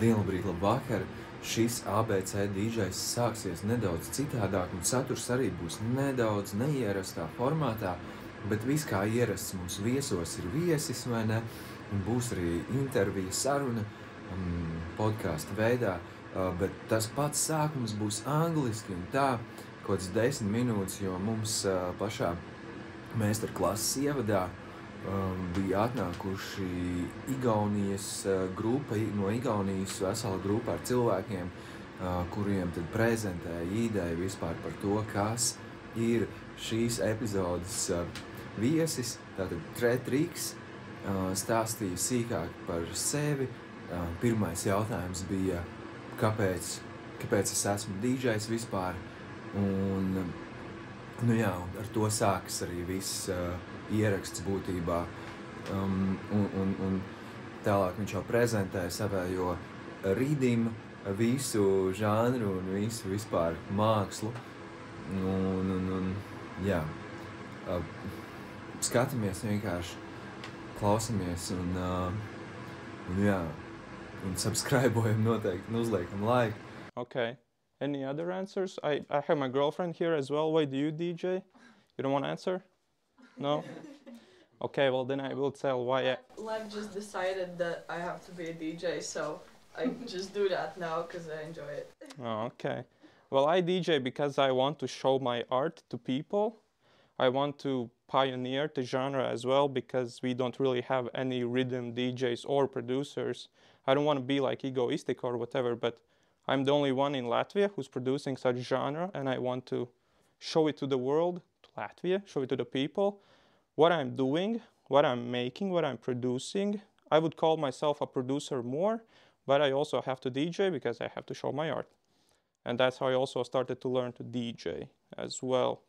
Dienlabrīt, labvakar! Šis ABC DJs sāksies nedaudz citādāk un saturs arī būs nedaudz neierastā formātā, bet viss kā ierasts mums viesos ir viesis, vai ne? Un būs arī intervija, saruna podcastu veidā, bet tas pats sākums būs angliski un tā, kaut kāds 10 minūtes, jo mums pašā meistarklases ievadā bija atnākuši Igaunijas grupa, no Igaunijas vesela grupa ar cilvēkiem, kuriem tad prezentēja ideju vispār par to, kas ir šīs epizodes viesis. Tātad Tretriks stāstīja sīkāk par sevi. Pirmais jautājums bija, kāpēc es esmu DJs vispār. Un, nu jā, ar to sākas arī viss ieraksts būtībā, un tālāk viņš jau prezentēja savējo rīdimu, visu žanru un visu vispār mākslu, un jā, skatāmies vienkārši, klausamies un jā, un subscribe-ojam noteikti un uzliekam like. Okay, any other answers? I have my girlfriend here as well. Why do you DJ? You don't want to answer? No? Okay, well then I will tell why. Lev just decided that I have to be a DJ, so I just do that now because I enjoy it. Oh, okay. Well, I DJ because I want to show my art to people. I want to pioneer the genre as well because we don't really have any rhythm DJs or producers. I don't want to be like egoistic or whatever, but I'm the only one in Latvia who's producing such genre, and I want to show it to the world, to Latvia, show it to the people. What I'm doing, what I'm making, what I'm producing. I would call myself a producer more, but I also have to DJ because I have to show my art. And that's how I also started to learn to DJ as well.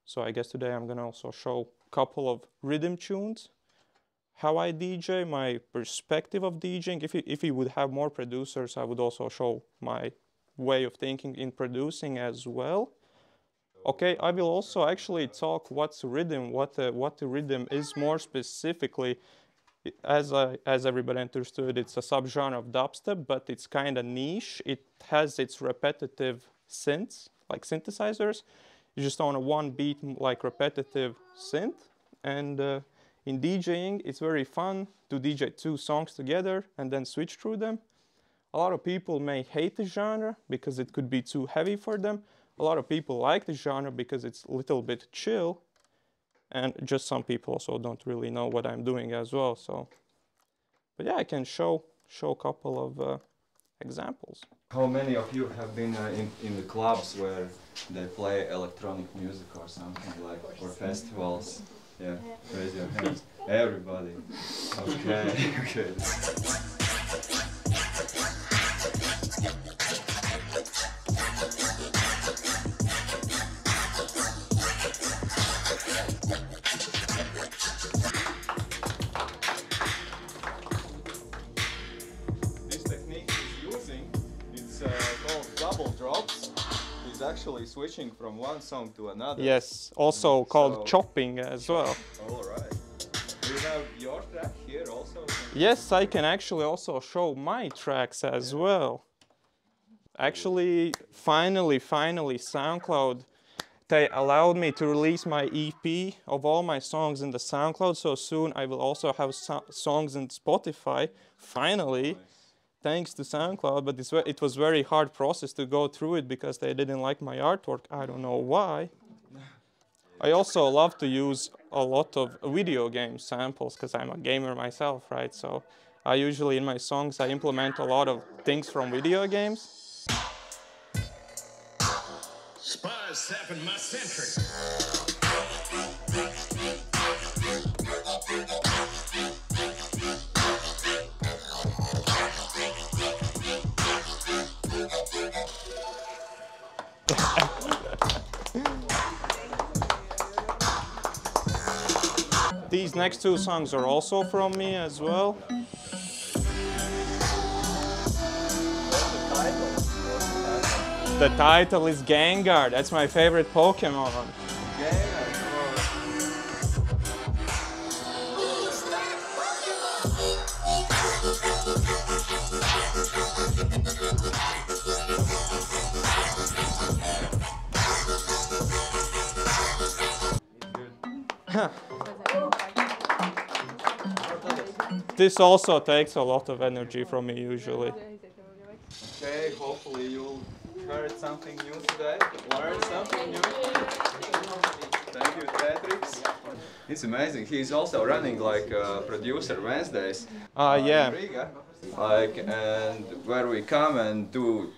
So I guess today I'm gonna also show a couple of rhythm tunes, how I DJ, my perspective of DJing. If you would have more producers, I would also show my way of thinking in producing as well. Okay, I will also actually talk what's rhythm, what the rhythm is more specifically. As everybody understood, it's a subgenre of dubstep, but it's kind of niche. It has its repetitive synths, like synthesizers. You just on a one beat, like repetitive synth. And in DJing, it's very fun to DJ 2 songs together and then switch through them. A lot of people may hate the genre because it could be too heavy for them. A lot of people like the genre because it's a little bit chill, and just some people also don't really know what I'm doing as well. So, but yeah, I can show a couple of examples. How many of you have been in the clubs where they play electronic music or something like, or festivals? Yeah, raise your hands. Everybody. Okay, okay. Actually switching from one song to another. Yes, also called chopping as well. All right. Do you have your track here also? Yes, I can actually also show my tracks as well. Actually, finally, SoundCloud, they allowed me to release my EP of all my songs in the SoundCloud, so soon I will also have songs in Spotify, finally. Nice. Thanks to SoundCloud, but it was very hard process to go through it because they didn't like my artwork. I don't know why. I also love to use a lot of video game samples because I'm a gamer myself, right? So I usually in my songs I implement a lot of things from video games. Spies sapping my century. These next two songs are also from me as well. The title is Gengar. That's my favorite Pokemon. This also takes a lot of energy from me usually. Okay, hopefully you'll heard something new today, learned something new. Thank you, Patrick. It's amazing. He's also running like Producer Wednesdays Yeah. in Riga. And where we come and do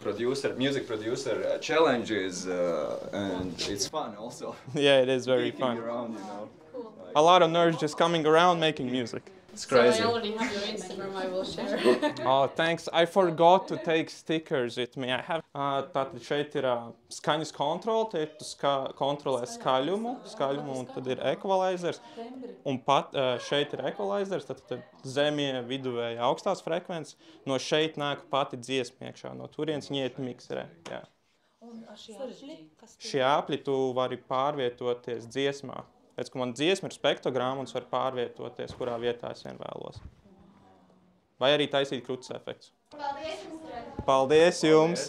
music producer challenges, and it's fun also. Yeah, it is very Geeking fun. around, you know. A lot of nerds just coming around making music. It's crazy. So I already have your Instagram, I will share. Oh, thanks. I forgot to take stickers with me. I have tātad šeit ir skaņas kontrole, te tu kontrolē skaļumu, un tad ir equalizers. Un pat šeit ir equalizers, tad zemie, viduvēji, augstās frekvences. No šeit nāk pati dziesma iekšā, no turienes viņa iet mikserē. Jā. Šie apļi tu vari pārvietoties dziesmā. Pēc, ka man dziesma ir spektrogramma un es varu pārvietoties, kurā vietā es vien vēlos. Vai arī taisīt krutas efekts. Paldies jums!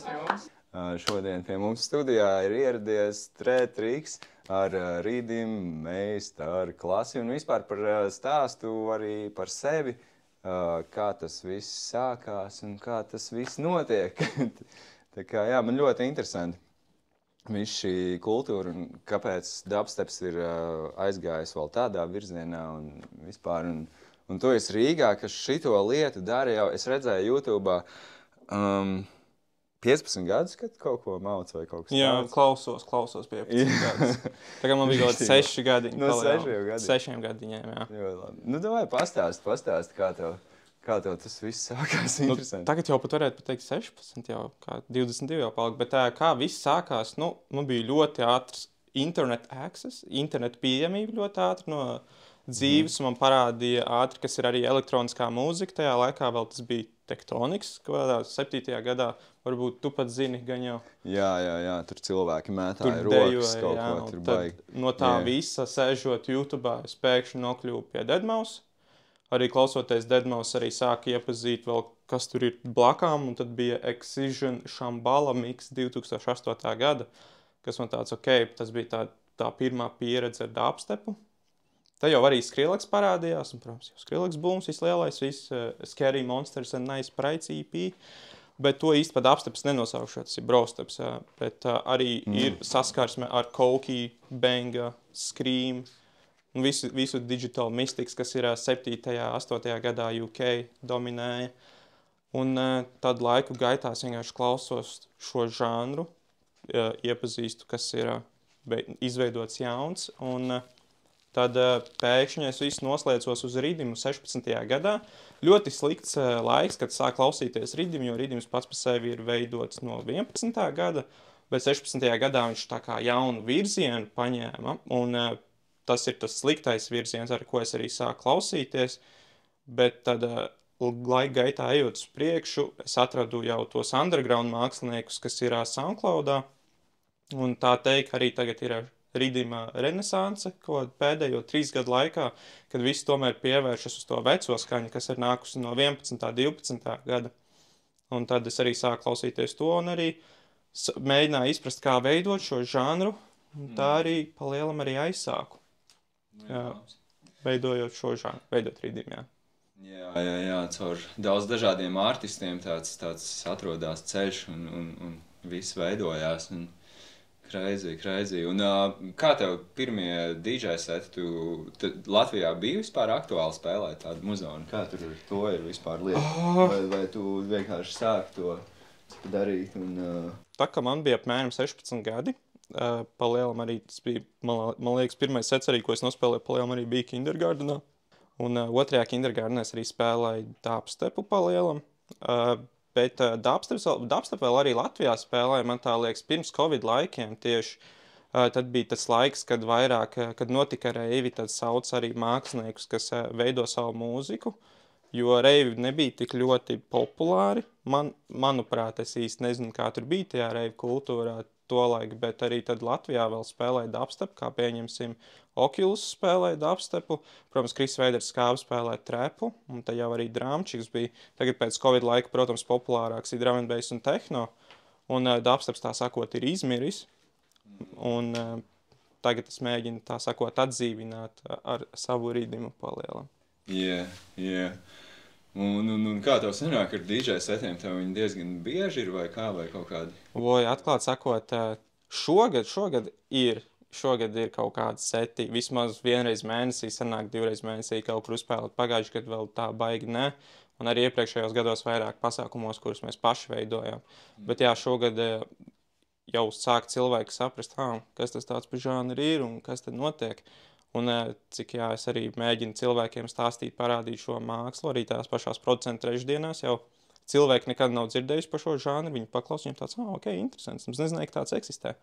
Šodien pie mums studijā ir ieradies Trētriks ar Rhythm Meister klasi un vispār par stāstu arī par sevi, kā tas viss sākās un kā tas viss notiek. Tā kā, jā, man ļoti interesanti. Viss šī kultūra un kāpēc dubsteps ir aizgājis vēl tādā virzienā un vispār. Un tu esi Rīgā, kas šito lietu dara jau, es redzēju YouTube'ā 15 gadus, kad kaut ko mauc vai kaut kas tāds. Jā, klausos 15 gadus. Tagad man bija kaut 6 gadiņi. No 6 gadiem. 6 gadiņiem, jā. Jo, labi. Nu, davai pastāst, kā tev tas viss sākās, interesanti. Tagad jau pat varētu pateikt 16, jau kā 22 jau palika, bet kā viss sākās, man bija ļoti ātrs internet access, internet pieejamība ļoti ātri no dzīves, man parādīja ātri, kas ir arī elektroniskā mūzika, tajā laikā vēl tas bija Tektoniks, kādā 7. gadā, varbūt tu pat zini gan jau. Jā, tur cilvēki mētāja rokas kaut ko, tur baigi. No tā visa, sēžot YouTube'ā, es pēkšņi nokļuvu pie Deadmau5. Arī klausoties Deadmau5 arī sāka iepazīt vēl, kas tur ir blakām, un tad bija Excision Shambhala mix 2008. gada, kas man tāds, tas bija tā pirmā pieredze ar dubstepu. Tā jau arī Skrillex parādījās, un, protams, jau Skrillex booms, viss lielais, viss Scary Monsters and Nice Sprites EP, bet to īsti pa dubsteps nenosaukšu, tas ir browsteps, bet arī ir saskarsme ar Koki, Benga, Scream, un visu Digital Mystics, kas ir 7. 8. gadā UK dominēja. Un tad laiku gaitā es vienkārši klausos šo žanru, iepazīstu, kas ir izveidots jauns, un tad pēkšņi es visu noslēdzos uz Rhythmu 16. gadā. Ļoti slikts laiks, kad sāk klausīties Rhythmu, jo Rhythms pats par sevi ir veidots no 11. gada, bet 16. gadā viņš tā kā jaunu virzienu paņēma, un tas ir tas sliktais virziens, ar ko es arī sāku klausīties, bet tad laika gaitā ejot uz priekšu, es atradu jau tos underground māksliniekus, kas ir SoundCloudā, un tā teikt arī tagad ir Rhythma renesanse, ko pēdējo 3 gadu laikā, kad visi tomēr pievēršas uz to veco skaņu, kas ir nākusi no 11. 12. gada. Un tad es arī sāku klausīties to un arī mēģināju izprast, kā veidot šo žanru, un tā arī pa lielam arī aizsāku. Jā, veidojot šo žanru, veidot Rhythm, jā. Jā, caur daudz dažādiem artistiem tāds atrodās ceļš un viss veidojās. Un crazy. Un kā tev pirmie DJ seti, Latvijā bija vispār aktuāli spēlēt tādu muzonu? Kā tur to ir vispār lieta? Vai tu vienkārši sāki to darīt? Tā kā man bija apmēram 16 gadi, pa lielam arī tas bija, man liekas, pirmais sets arī, ko es nospēlēju, pa lielam arī bija kindergartenā. Un 2. kindergartenā es arī spēlēju dubstepu pa lielam. Bet dubstep vēl arī Latvijā spēlēja, man tā liekas, pirms Covid laikiem tieši. Tad bija tas laiks, kad kad notika reivi, tad sauc arī māksliniekus, kas veido savu mūziku, jo reivi nebija tik ļoti populāri. Manuprāt, es īsti nezinu, kā tur bija tajā reivi kultūrā tolaik, bet arī tad Latvijā vēl spēlēja dubstep, kā pieņemsim Oculus spēlēja dubstepu, protams, Kris Veiders Skābe spēlēja trepu, un tad jau arī drumčiks bija. Tagad pēc Covid laika, protams, populārāks ir drum and bass un tehno, un dubsteps, tā sakot, ir izmiris. Un tagad es mēģinu, tā sakot, atdzīvināt ar savu rīdimu palielam. Jā. Un kā tev sanāk ar DJ setiem? Tev viņi diezgan bieži ir vai kā, vai kaut kādi? Atklāt sakot, šogad ir kaut kādi seti, vismaz vienreiz mēnesī, sanāk 2 reizes mēnesī kaut kur uzspēlēt. Pagājuši gadu vēl tā baigi ne, un arī iepriekšējos gados vairāk pasākumos, kurus mēs paši veidojām. Bet jā, šogad jau sāk cilvēki saprast, kas tas tāds par žanri ir un kas tad notiek. Un cik es arī mēģinu cilvēkiem stāstīt, parādīt šo mākslu, arī tās pašās producentu trešdienās jau cilvēki nekad nav dzirdējuši par šo žanru, viņi paklaus, viņiem tāds, ok, interesants, es nezināju, ka tāds eksistē.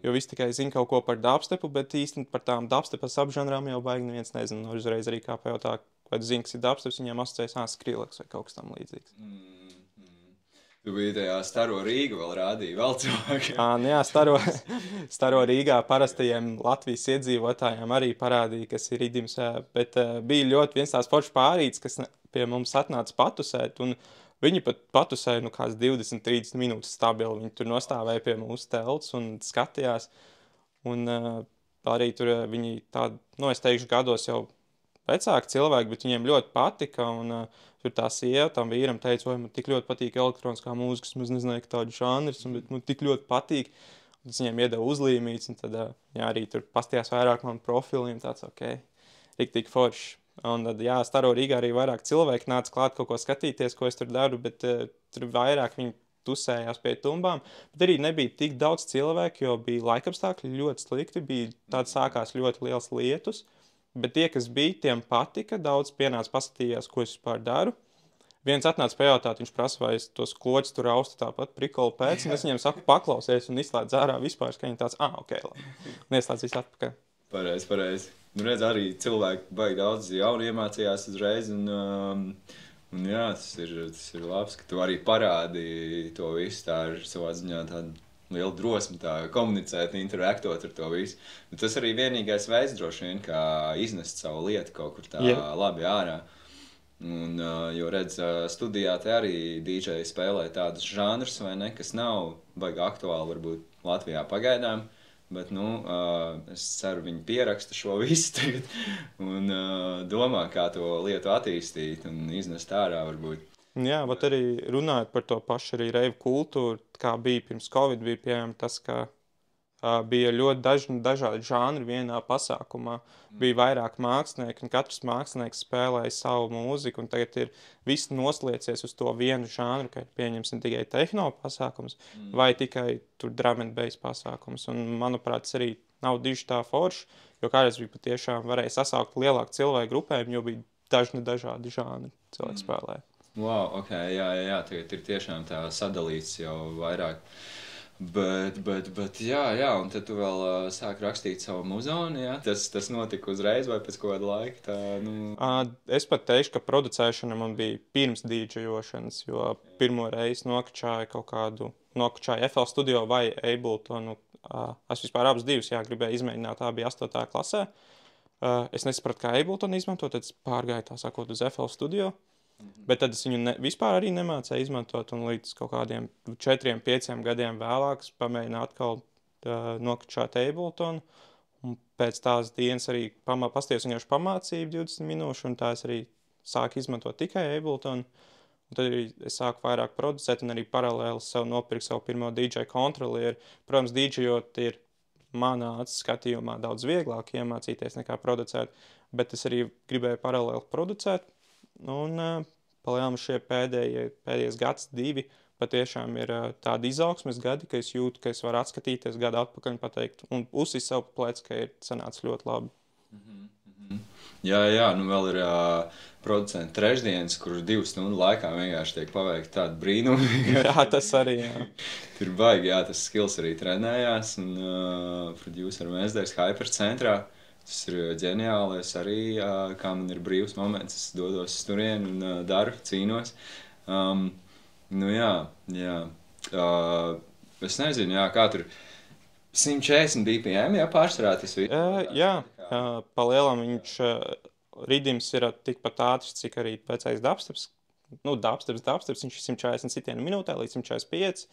Jo visi tikai zina kaut ko par dubstepu, bet īsti par tām dubstepas apžanrām jau baigi neviens nezina. Uzreiz arī kā pajautā, vai tu zini, kas ir dubsteps, viņiem asociējas, Skrillex vai kaut kas tam līdzīgs. Tu biji tajā Staro Rīgu vēl rādīja, vēl cilvēkiem. Jā, Staro Rīgā parastajiem Latvijas iedzīvotājiem arī parādīja, kas ir rīdims, bet bija ļoti viens tās foršs pārīts, kas pie mums atnāca patusēt, un viņi pat patusēja, kāds 20-30 minūtes stabili, viņi tur nostāvēja pie mūsu telts un skatījās, un arī tur viņi tādi, es teikšu, gados jau vecāki cilvēki, bet viņiem ļoti patika, un tur tā sieva tam vīram teica, man tik ļoti patīk elektroniskā mūzika, es nezināju, ka tādu žanrs, bet man tik ļoti patīk. Un tas viņiem iedeva uzlīmīts, un tad arī tur pastījās vairāk manu profilu, un tāds, tik forši. Un tad, Staro Rīgā arī vairāk cilvēki nāca klāt kaut ko skatīties, ko es tur daru, bet tur vairāk viņi tusējās pie tumbām, bet arī nebija tik daudz cilvēku, jo bija laikapstākļi ļoti slikti, bija tāds sākās ļoti liels lietus. Bet tie, kas bija, tiem patika, daudz pienāca paskatījās, ko es vispār daru. Viens atnāca pajautāt, viņš prasa, vai es tos kloķus tur raustu tāpat prikolu pēc, un es viņiem saku, paklausies un izslēdz ārā vispār, ka viņi tāds, ok, labi. Un ieslēdz visu atpakaļ. Pareizi. Redz, arī cilvēki baigi daudz jaunu iemācījās uzreiz, un jā, tas ir labs, ka tu arī parādi to visu, tā ir savā ziņā tāda liela drosme tā komunicēt, interaktot ar to visu. Bet tas arī vienīgais veids droši vien, kā iznest savu lietu kaut kur tā labi ārā. Un, jo redz, studijā te arī DJ spēlē tādus žanrus, vai ne, kas nav baigi aktuāli varbūt Latvijā pagaidām, bet, es ceru, viņi pieraksta šo visu tagad un domā, kā to lietu attīstīt un iznest ārā varbūt. Jā, bet arī runājot par to pašu arī reivu kultūru, kā bija pirms Covid, bija piemēram tas, ka bija ļoti dažādi žanri vienā pasākumā. Bija vairāk mākslinieki, un katrs mākslinieks spēlēja savu mūziku, un tagad ir viss nosliecies uz to vienu žanru, ka pieņemsim tikai tehno pasākums, vai tikai tur drum and bass pasākums. Un, manuprāt, tas arī nav diži tā forši, jo kādreiz bija patiešām varēja sasaukt lielāku cilvēku grupēm, jo bija dažādi žanri cilvēki spēlēja. Wow, ok, jā, tagad ir tiešām tā sadalīts jau vairāk. Bet, jā, un tad tu vēl sāk rakstīt savu muzonu, jā? Tas notika uzreiz vai pēc kāda laika? Tā, Es pat teikšu, ka producēšana man bija pirms dīdžejošanas, jo pirmo reizi nokačāju FL Studio vai Abletonu. Es vispār abas divas, gribēju izmēģināt, tā bija 8. klasē. Es nesapratu, kā Abletonu izmantot, tad es pārgāju tā sakot uz FL Studio. Bet tad es viņu vispār arī nemācēju izmantot, un līdz kaut kādiem 4-5 gadiem vēlāk pamēģināju atkal nokačāt Abletonu, un pēc tās dienas arī pastījos vienkārši pamācību 20 minūšu, un tā es arī sāku izmantot tikai Abletonu, un tad arī es sāku vairāk producēt, un arī paralēli sev nopirku savu pirmo DJ kontrolieri. Protams, DJot ir manā skatījumā daudz vieglāk iemācīties nekā producēt, bet es arī gribēju paralēli producēt. Un palielam šie pēdējais gads, 2 patiešām ir tādi izaugsmes gadi, ka es jūtu, ka es varu atskatīties gadu atpakaļ un pateikt, un uzsist sev plēc, ka ir sanācis ļoti labi. Jā, vēl ir producentu trešdienas, kur 2 stundu laikā vienkārši tiek paveikti tādi brīnumi. Jā, tas arī, jā. Tur baigi, tas skills arī trenējās, un producer mēsdēs Hypercentrā. Tas ir ģeniāli, es arī, kā man ir brīvs moments, es dodos turien un daru, cīnos. Jā. Es nezinu, kā tur 140 BPM, pārsvarā tas viss. Jā, palielam viņš rīdims ir tikpat ātrs, cik arī pēcais dubsteps. Dubsteps, viņš ir 140 sitienu minūtē līdz 145.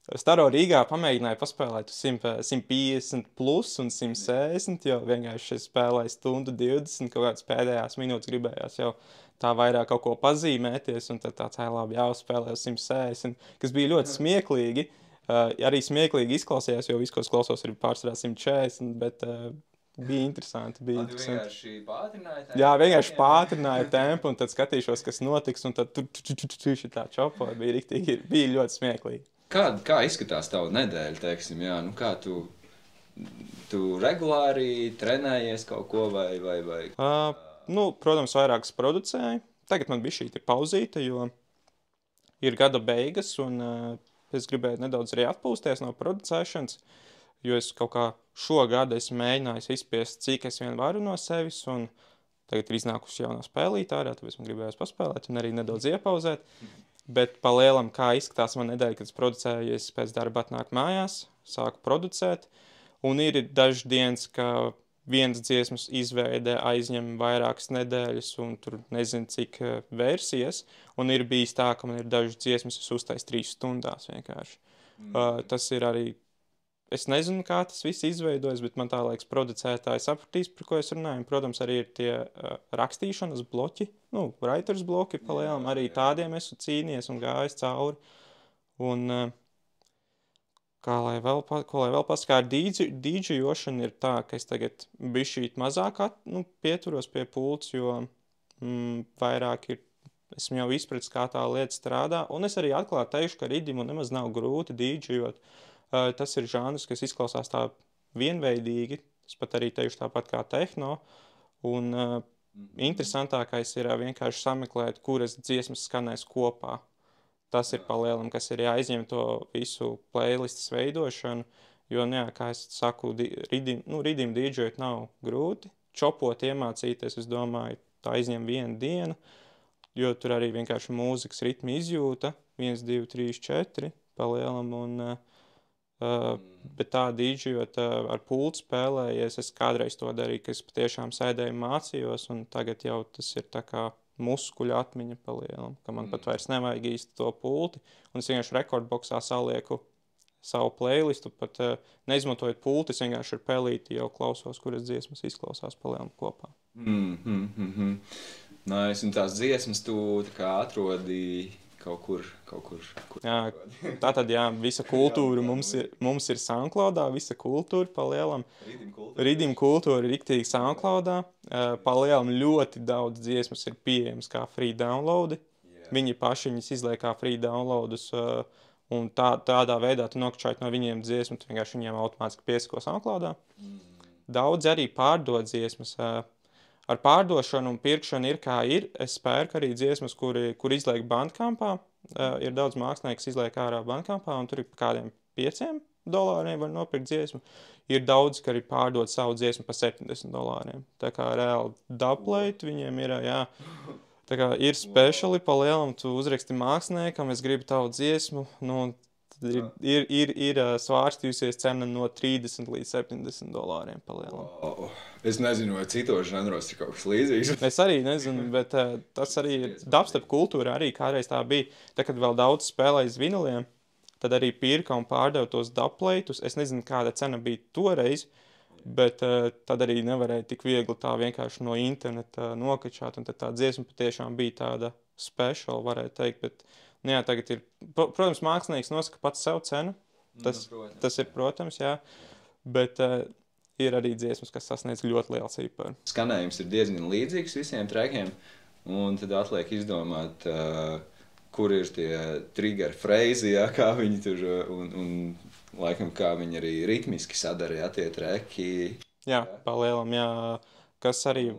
Staro Rīgā pamēģināju paspēlēt 150 plus un 160, jo vienkārši spēlēju stundu 20, kaut kādas pēdējās minūtes gribējās jau tā vairāk kaut ko pazīmēties, un tad tāds labi jāuzspēlē 160, kas bija ļoti smieklīgi. Arī smieklīgi izklausījās, jo viss, ko es klausos, ir pārsvarā 140, bet bija interesanti. Tu vienkārši pātrināji tempu? Jā, vienkārši pātrināju tempu, un tad skatīšos, kas notiks, un tad tur šitā čopoja, bija ļoti smieklīgi. Kā izskatās tava nedēļa, teiksim, jā? Nu, kā tu regulāri trenējies kaut ko vai? Protams, vairākas producēju. Tagad man bija šī pauzīte, jo ir gada beigas, un es gribēju nedaudz arī atpūsties no producēšanas, jo es kaut kā šogad esmu mēģinājis izspiest, cik es vien varu no sevis, un tagad ir iznākusi jaunā spēlītā ārā, tāpēc man gribējās paspēlēt un arī nedaudz iepauzēt. Bet pa lielam, kā izskatās man nedēļa, kad es producēju, es pēc darba atnāku mājās, sāku producēt, un ir dažas dienas, ka vienas dziesmas izveide aizņem vairākas nedēļas, un tur nezinu, cik versijas, un ir bijis tā, ka man ir dažas dziesmas, es uztaisu 3 stundās vienkārši. Tas ir arī, es nezinu, kā tas viss izveidojas, bet man tā liekas producētāji sapratīs, par ko es runāju. Protams, arī ir tie rakstīšanas bloķi, writers bloki pa lielam, arī tādiem esmu cīnījies un gājis cauri. Un ko lai vēl pasaka, ar dīdžejošanu ir tā, ka es tagad bišķīt mazāk pieturos pie pults, jo vairāk ir, esmu jau izpratis, kā tā lieta strādā, un es arī atklāti teikšu, ka ridimu nemaz nav grūti dīdžejot. Tas ir žanrs, kas izklausās tā vienveidīgi, es pat arī teikšu tāpat kā tehno, un interesantākais ir vienkārši sameklēt, kuras dziesmas skanēs kopā. Tas ir pa lielam, kas ir jāizņem to visu playlistas veidošanu, jo, kā es saku, ridim dīdžejot nav grūti, čopot iemācīties, es domāju, tā izņem 1 dienu, jo tur arī vienkārši mūzikas ritmi izjūta, 1, 2, 3, 4 pa lielam, un bet tā dīdžejot ar pultu spēlējies, es kādreiz to darīju, ka es patiešām sēdēju mācījos, un tagad jau tas ir tā kā muskuļu atmiņa pa lielam, ka man pat vairs nevajag īsti to pulti, un es vienkārši rekordboksā salieku savu playlistu, pat neizmantojot pulti, es vienkārši ar pelīti jau klausos, kuras dziesmas izklausās pa lielam kopā. Nice, un tās dziesmas tu tā kā atrodi kaut kur. Jā, tātad, visa kultūra mums ir SoundCloudā, visa kultūra pa lielam. Ridim kultūra ir riktīgi SoundCloudā. Pa lielam ļoti daudz dziesmas ir pieejams kā free downloadi. Viņi paši viņas izliek kā free downloadus, un tādā veidā tu nokčājot no viņiem dziesmu, tu vienkārši viņiem automātiski piesako SoundCloudā. Daudz arī pārdod dziesmas. Ar pārdošanu un pirkšanu ir kā ir. Es pērku arī dziesmas, kur izliek Bandcampā. Ir daudz mākslinieki, kas izliek ārā Bandcampā, un tur ir kādiem $5 var nopirkt dziesmu. Ir daudz, ka arī pārdod savu dziesmu par $70. Tā kā reāli dubplate viņiem ir, tā kā ir speciāli pa lielam, tu uzraksti māksliniekam, es gribu tavu dziesmu, ir svārstījusies cena no $30 līdz $70 pa lielam. Wow. Es nezinu, vai citos žanros ir kaut kas līdzīgs. Es arī nezinu, bet tas arī ir dubstep kultūra arī kādreiz tā bija. Tā, kad vēl daudz spēlēja viniliem, tad arī pirka un pārdeva tos dubplatus. Es nezinu, kāda cena bija toreiz, bet tad arī nevarēja tik viegli tā vienkārši no interneta nokačāt, un tad tā dziesma patiešām bija tāda special, varētu teikt, bet tagad ir, protams, mākslinieks nosaka pats sev cenu, tas ir, protams, bet ir arī dziesmas, kas sasniedz ļoti liels īparu. Skanējums ir diezgan līdzīgs visiem trekiem, un tad atliek izdomāt, kur ir tie trigger freizi, kā viņi tur, un laikam, kā viņi arī ritmiski sadara, tie treki. Jā, pa lielam, kas arī...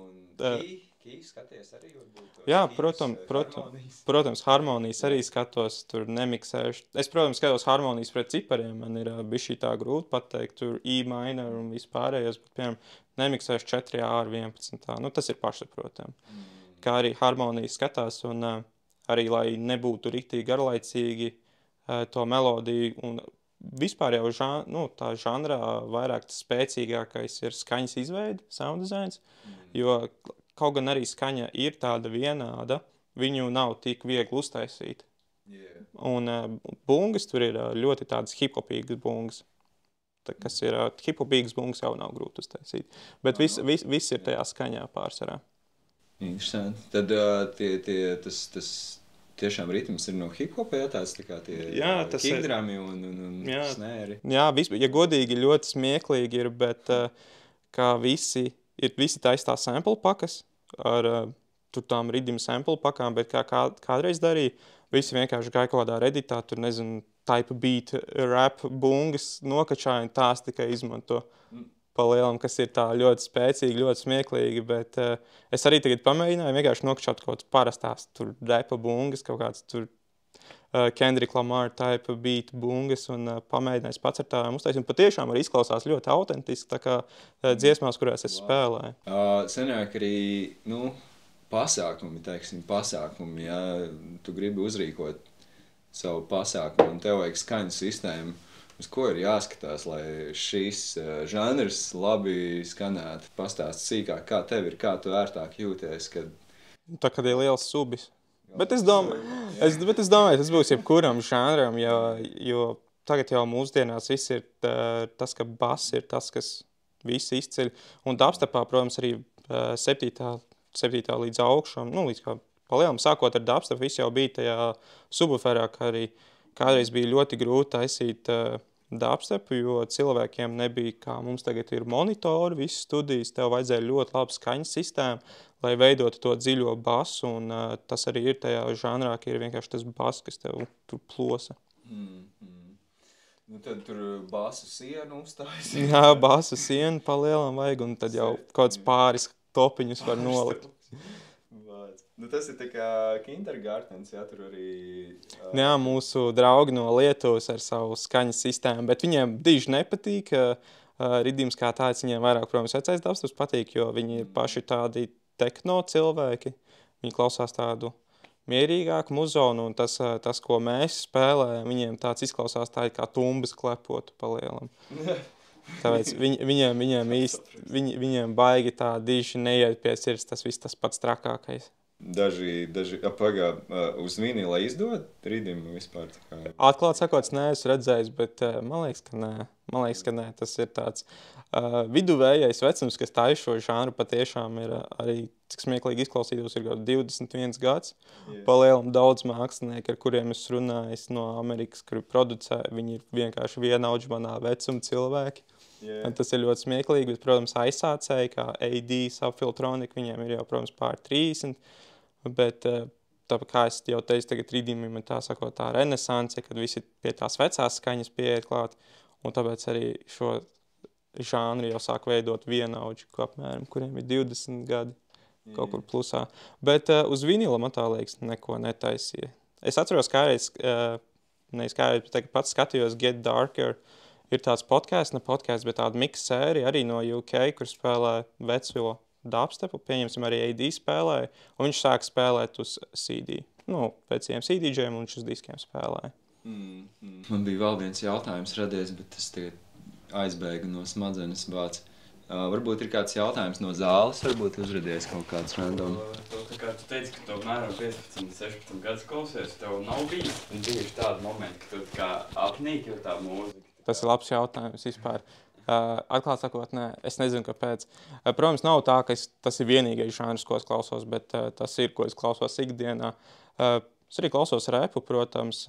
Skaties arī varbūt... Jā, protams, harmonijas arī skatos, tur nemiksēšu. Es, protams, skatos harmonijas pret cipariem, man ir bišķī tā grūti pateikt, tur E minor un vispārējos, bet, piemēram, nemiksēšu 4A ar 11. Tas ir pašsaprotam. Kā arī harmonijas skatās, un arī, lai nebūtu riktīgi garlaicīgi to melodiju, un vispār jau tā žanrā vairāk tas spēcīgākais ir skaņas izveide, sound designs, jo kaut gan arī skaņa ir tāda vienāda, viņu nav tik viegli uztaisīt. Un bungas tur ir ļoti tādas hip-hopīgas bungas. Kas ir hip-hopīgas bungas jau nav grūti uztaisīt. Bet viss ir tajā skaņā pārsvarā. Interesanti. Tad tas tiešām ritms ir no hip-hopa, ja tāds tā kā tie kickdrami un snēri. Jā, ja godīgi ļoti smieklīgi ir, bet kā visi taistā sample pakas ar tur tām riddim sample pakām, bet kā kādreiz darīja, visi vienkārši gāja kaut kādā Redditā, tur nezinu, type beat, rap, bungas nokačāja un tās tikai izmanto pa lielam, kas ir tā ļoti spēcīgi, ļoti smieklīgi, bet es arī tagad pamēģināju vienkārši nokačāt kaut kāds parastās tur repa bungas, kaut kāds tur Kendrick Lamar type beat bungas un pamēģinājis pats ar tādām uztaisīt. Un patiešām arī izklausās ļoti autentiski, tā kā dziesmās, kurās es spēlēju. Senāk arī, pasākumi, ja tu gribi uzrīkot savu pasākumu un tev vajag skaņu sistēmu, uz ko ir jāskatās, lai šīs žanrs labi skanētu? Pastāst sīkāk, kā tev ir, kā tu ērtāk jūties, kad... Tā, kad ir liels subis. Bet es domāju, tas būs jebkuram žanram, jo tagad jau mūsdienās viss ir tas, ka bass ir tas, kas visi izceļ. Un dubstepā, protams, arī 7. līdz augšam, līdz kā palielam, sākot ar dubstep, viss jau bija tajā subwooferā, ka arī kādreiz bija ļoti grūti taisīt dubstepu, jo cilvēkiem nebija, kā mums tagad ir monitori, visas studijas, tev vajadzēja ļoti labu skaņas sistēmu, lai veidotu to dziļo basu, un tas arī ir tajā žanrā, ka ir vienkārši tas bass, kas tev tur plosa. Tad tur basu sienu uzstājas. Jā, basu sienu palielam vajag, un tad jau kāds pāris topiņus var nolikt. Tas ir tā kā kindergartens, jā, tur arī... Jā, mūsu draugi no Lietuvas ar savu skaņas sistēmu, bet viņiem diži nepatīk. Riddims kā tāds, viņiem vairāk, protams, vecais dubsteps patīk, jo viņi ir paši tādi tehno cilvēki. Viņi klausās tādu mierīgāku muzonu, un tas, ko mēs spēlējam, viņiem tāds izklausās tā kā tumbas klepotu palielam. Tāpēc viņiem baigi tā diži neiet pie sirds, tas viss tas pats trakākais. Daži uz vinila izdod riddim vispār? Atklāt sakot, neesmu redzējis, bet man liekas, ka nē. Tas ir tāds viduvējais vecums, kas taisa šo žanru, patiešām ir arī, cik smieklīgi izklausītos, ir 21 gads. Palielam daudz mākslinieki, ar kuriem es runāju no Amerikas, kuri producē, viņi ir vienkārši vienaudži manā vecuma cilvēki. Tas ir ļoti smieklīgi, bet, protams, aizsācēji, kā AD, Subfiltronic, viņiem ir jau, protams, pār 30, bet, tāpēc, kā es jau teicu, tagad riddimim ir tā sakot tā renesanse, kad visi pie tās vecās skaņas pieiet klāt, un tāpēc arī šo žānri jau sāk veidot vienaudži, apmēram, kuriem ir 20 gadi, kaut kur plusā. Bet uz vinila, man tā liekas, neko netaisīja. Es atceros, kādreiz, bet pats skatījos Get Darker, ir tāds podcasts, bet tāda mix sērija arī no UK, kur spēlē veco dubstepu, pieņemsim arī AD spēlēja, un viņš sāk spēlēt uz CD. Veciem CD-džiem un uz diskiem spēlēja. Man bija vēl viens jautājums radies, bet tas tagad aizbēga no smadzenes bāc. Varbūt ir kāds jautājums no zāles, varbūt uzradies kaut kāds random. Tā kā tu teici, ka tu apmēram 15-16 gadus klausies, tev nav bijis tieši tādi momenti, ka tu kā apnīk jau tā mūzika. Tas ir labs jautājums vispār. Atklāt sakot, nē, es nezinu, kāpēc. Protams, nav tā, ka tas ir vienīgais žanrs, ko es klausos, bet tas ir, ko es klausos ikdienā. Es arī klausos repu, protams.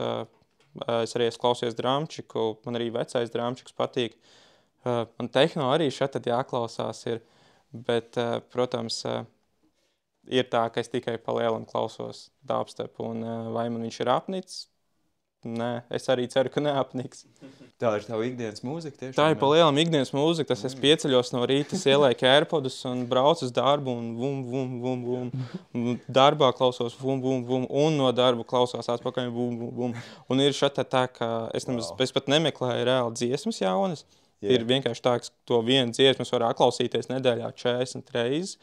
Es arī klausies drumčiku, man arī vecais drumčiks patīk. Man tehno arī šeit tad jāklausās ir, bet, protams, ir tā, ka es tikai pa lielam klausos dubstepu, un vai man viņš ir apnicis? Nē, es arī ceru, ka neapniks. Tā ir tava ikdienas mūzika tiešām? Tā ir pa lielam ikdienas mūzika, tas es pieceļos no rīta, ielieku AirPodus un braucu uz darbu un vum. Darbā klausos vum, un no darbu klausos atpakaļ vum. Un ir šeit tā, ka es pat nemeklēju reāli dziesmas jaunas. Ir vienkārši tā, ka to vienu dziesmas var atklausīties nedēļā 40 reizes.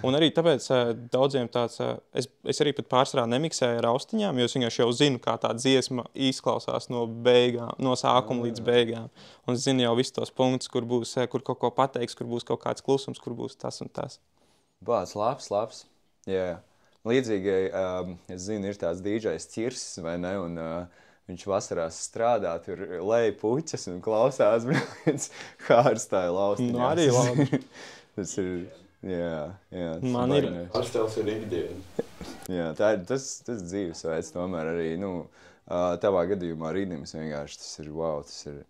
Un arī tāpēc daudziem tāds, es arī pat pārsvarā nemiksēju ar austiņām, jo es vienkārši jau zinu, kā tā dziesma izklausās no sākuma līdz beigām. Un es zinu jau visus tos punktus, kur kaut ko pateiks, kur būs kaut kāds klusums, kur būs tas un tas. Bāc, labs. Jā. Līdzīgi, es zinu, ir tāds DJs Ķirsis, vai ne, un viņš vasarās strādā, tur lej puķas un klausās, bet hardstyle laustiņās. Nu, arī labi. Tas ir, jā. Man ir. Hardstyles ir ikdiena. Jā, tas dzīvesveids tomēr arī, tavā gadījumā rīdims vienkārši tas ir wow, tas ir.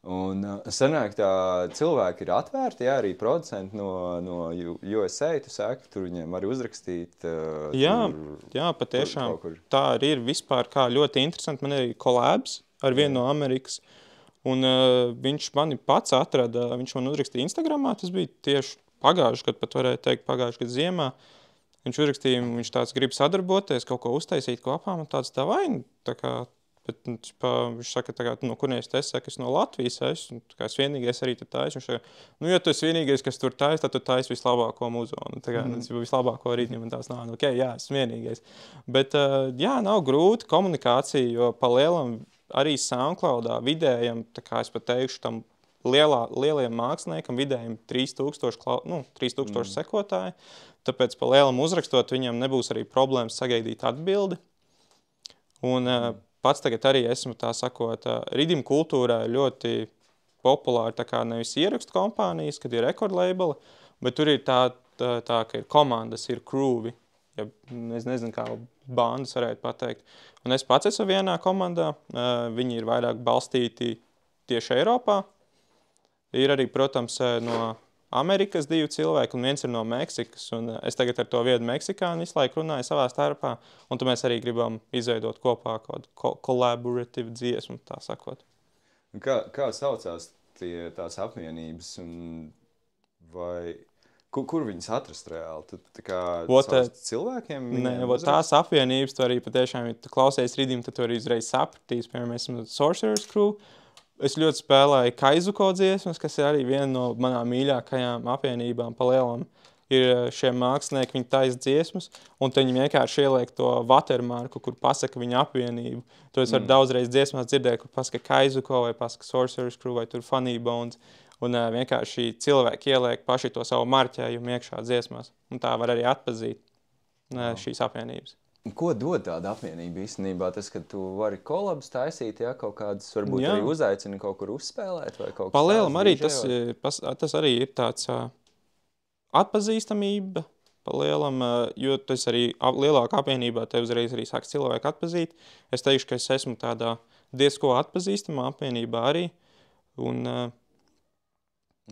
Un sanāk tā cilvēki ir atvērti, jā, arī producenti no USA, tu saki, tur viņiem var uzrakstīt. Jā, patiešām. Tā arī ir vispār kā ļoti interesanti. Man ir collabs ar vienu no Amerikas. Un viņš mani pats atrada, viņš man uzrakstīja Instagramā, tas bija tieši pagājuši gadu, pat varēja teikt pagājuši gadu ziemā. Viņš uzrakstīja, viņš tāds grib sadarboties, kaut ko uztaisīt kopā, man tāds davai, tā kā, bet viņš saka, tā kā, no kurienes es saku, es no Latvijas esmu, tā kā es vienīgais arī tu taisu, viņš saka, ja tu esi vienīgais, kas tur tais, tad tu taisi vislabāko muzonu, tā kā, vislabāko rītni, man tās nav, ok, jā, esmu vienīgais. Bet, jā, nav grūti komunikācija, jo pa lielam arī SoundCloudā vidējam, tā kā es pat teikšu, tam lieliem māksliniekam vidējiem 3000 sekotāji, tāpēc pa lielam uzrakstot viņam nebūs arī problēmas sagaidīt atbildi. Un pats tagad arī esmu tā sakot, rhythm kultūrā ļoti populāri tā kā nevis ierakstu kompānijas, kad ir rekordlabeli, bet tur ir tā, ka ir komandas, ir crewi, ja es nezinu, kā bandas varētu pateikt. Un es pats esmu vienā komandā, viņi ir vairāk balstīti tieši Eiropā. Ir arī, protams, no Amerikas 2 cilvēki, un viens ir no Meksikas. Un es tagad ar to vienu meksikānu visu laiku runāju savā starpā, un tad mēs arī gribam izveidot kopā kādu collaborative dziesmu, tā sakot. Kā saucās tās apvienības, un vai kur viņas atrast reāli? Tu tā kā cilvēkiem? Nē, tās apvienības, tu arī patiešām, ja tu klausies rhythm, tad tu arī uzreiz sapratīs. Piemēram, mēs esam Sorcerer's Crew. Es ļoti spēlēju Kaizuko dziesmas, kas ir arī viena no manām mīļākajām apvienībām pa lielam. Ir šie mākslinieki, viņi taisa dziesmas, un tad viņi vienkārši ieliek to watermarku, kur pasaka viņa apvienību. To es varu daudzreiz dziesmās dzirdēt, kur pasaka Kaizuko vai pasaka Sorcerer's Crew vai tur Funny Bones. Un vienkārši cilvēki ieliek paši to savu marķējumu iekšā dziesmās. Un tā var arī atpazīt šīs apvienības. Ko dod tāda apvienība īstenībā? Tas, ka tu vari kolabus taisīt, ja, kaut kādas, varbūt arī uzaicini kaut kur uzspēlēt vai kaut kas. Palielam arī tas arī ir tāds atpazīstamība, palielam, jo tas arī lielākā apvienībā te uzreiz arī sāks cilvēku atpazīt. Es teikšu, ka es esmu tādā diezko atpazīstamā apvienībā arī, un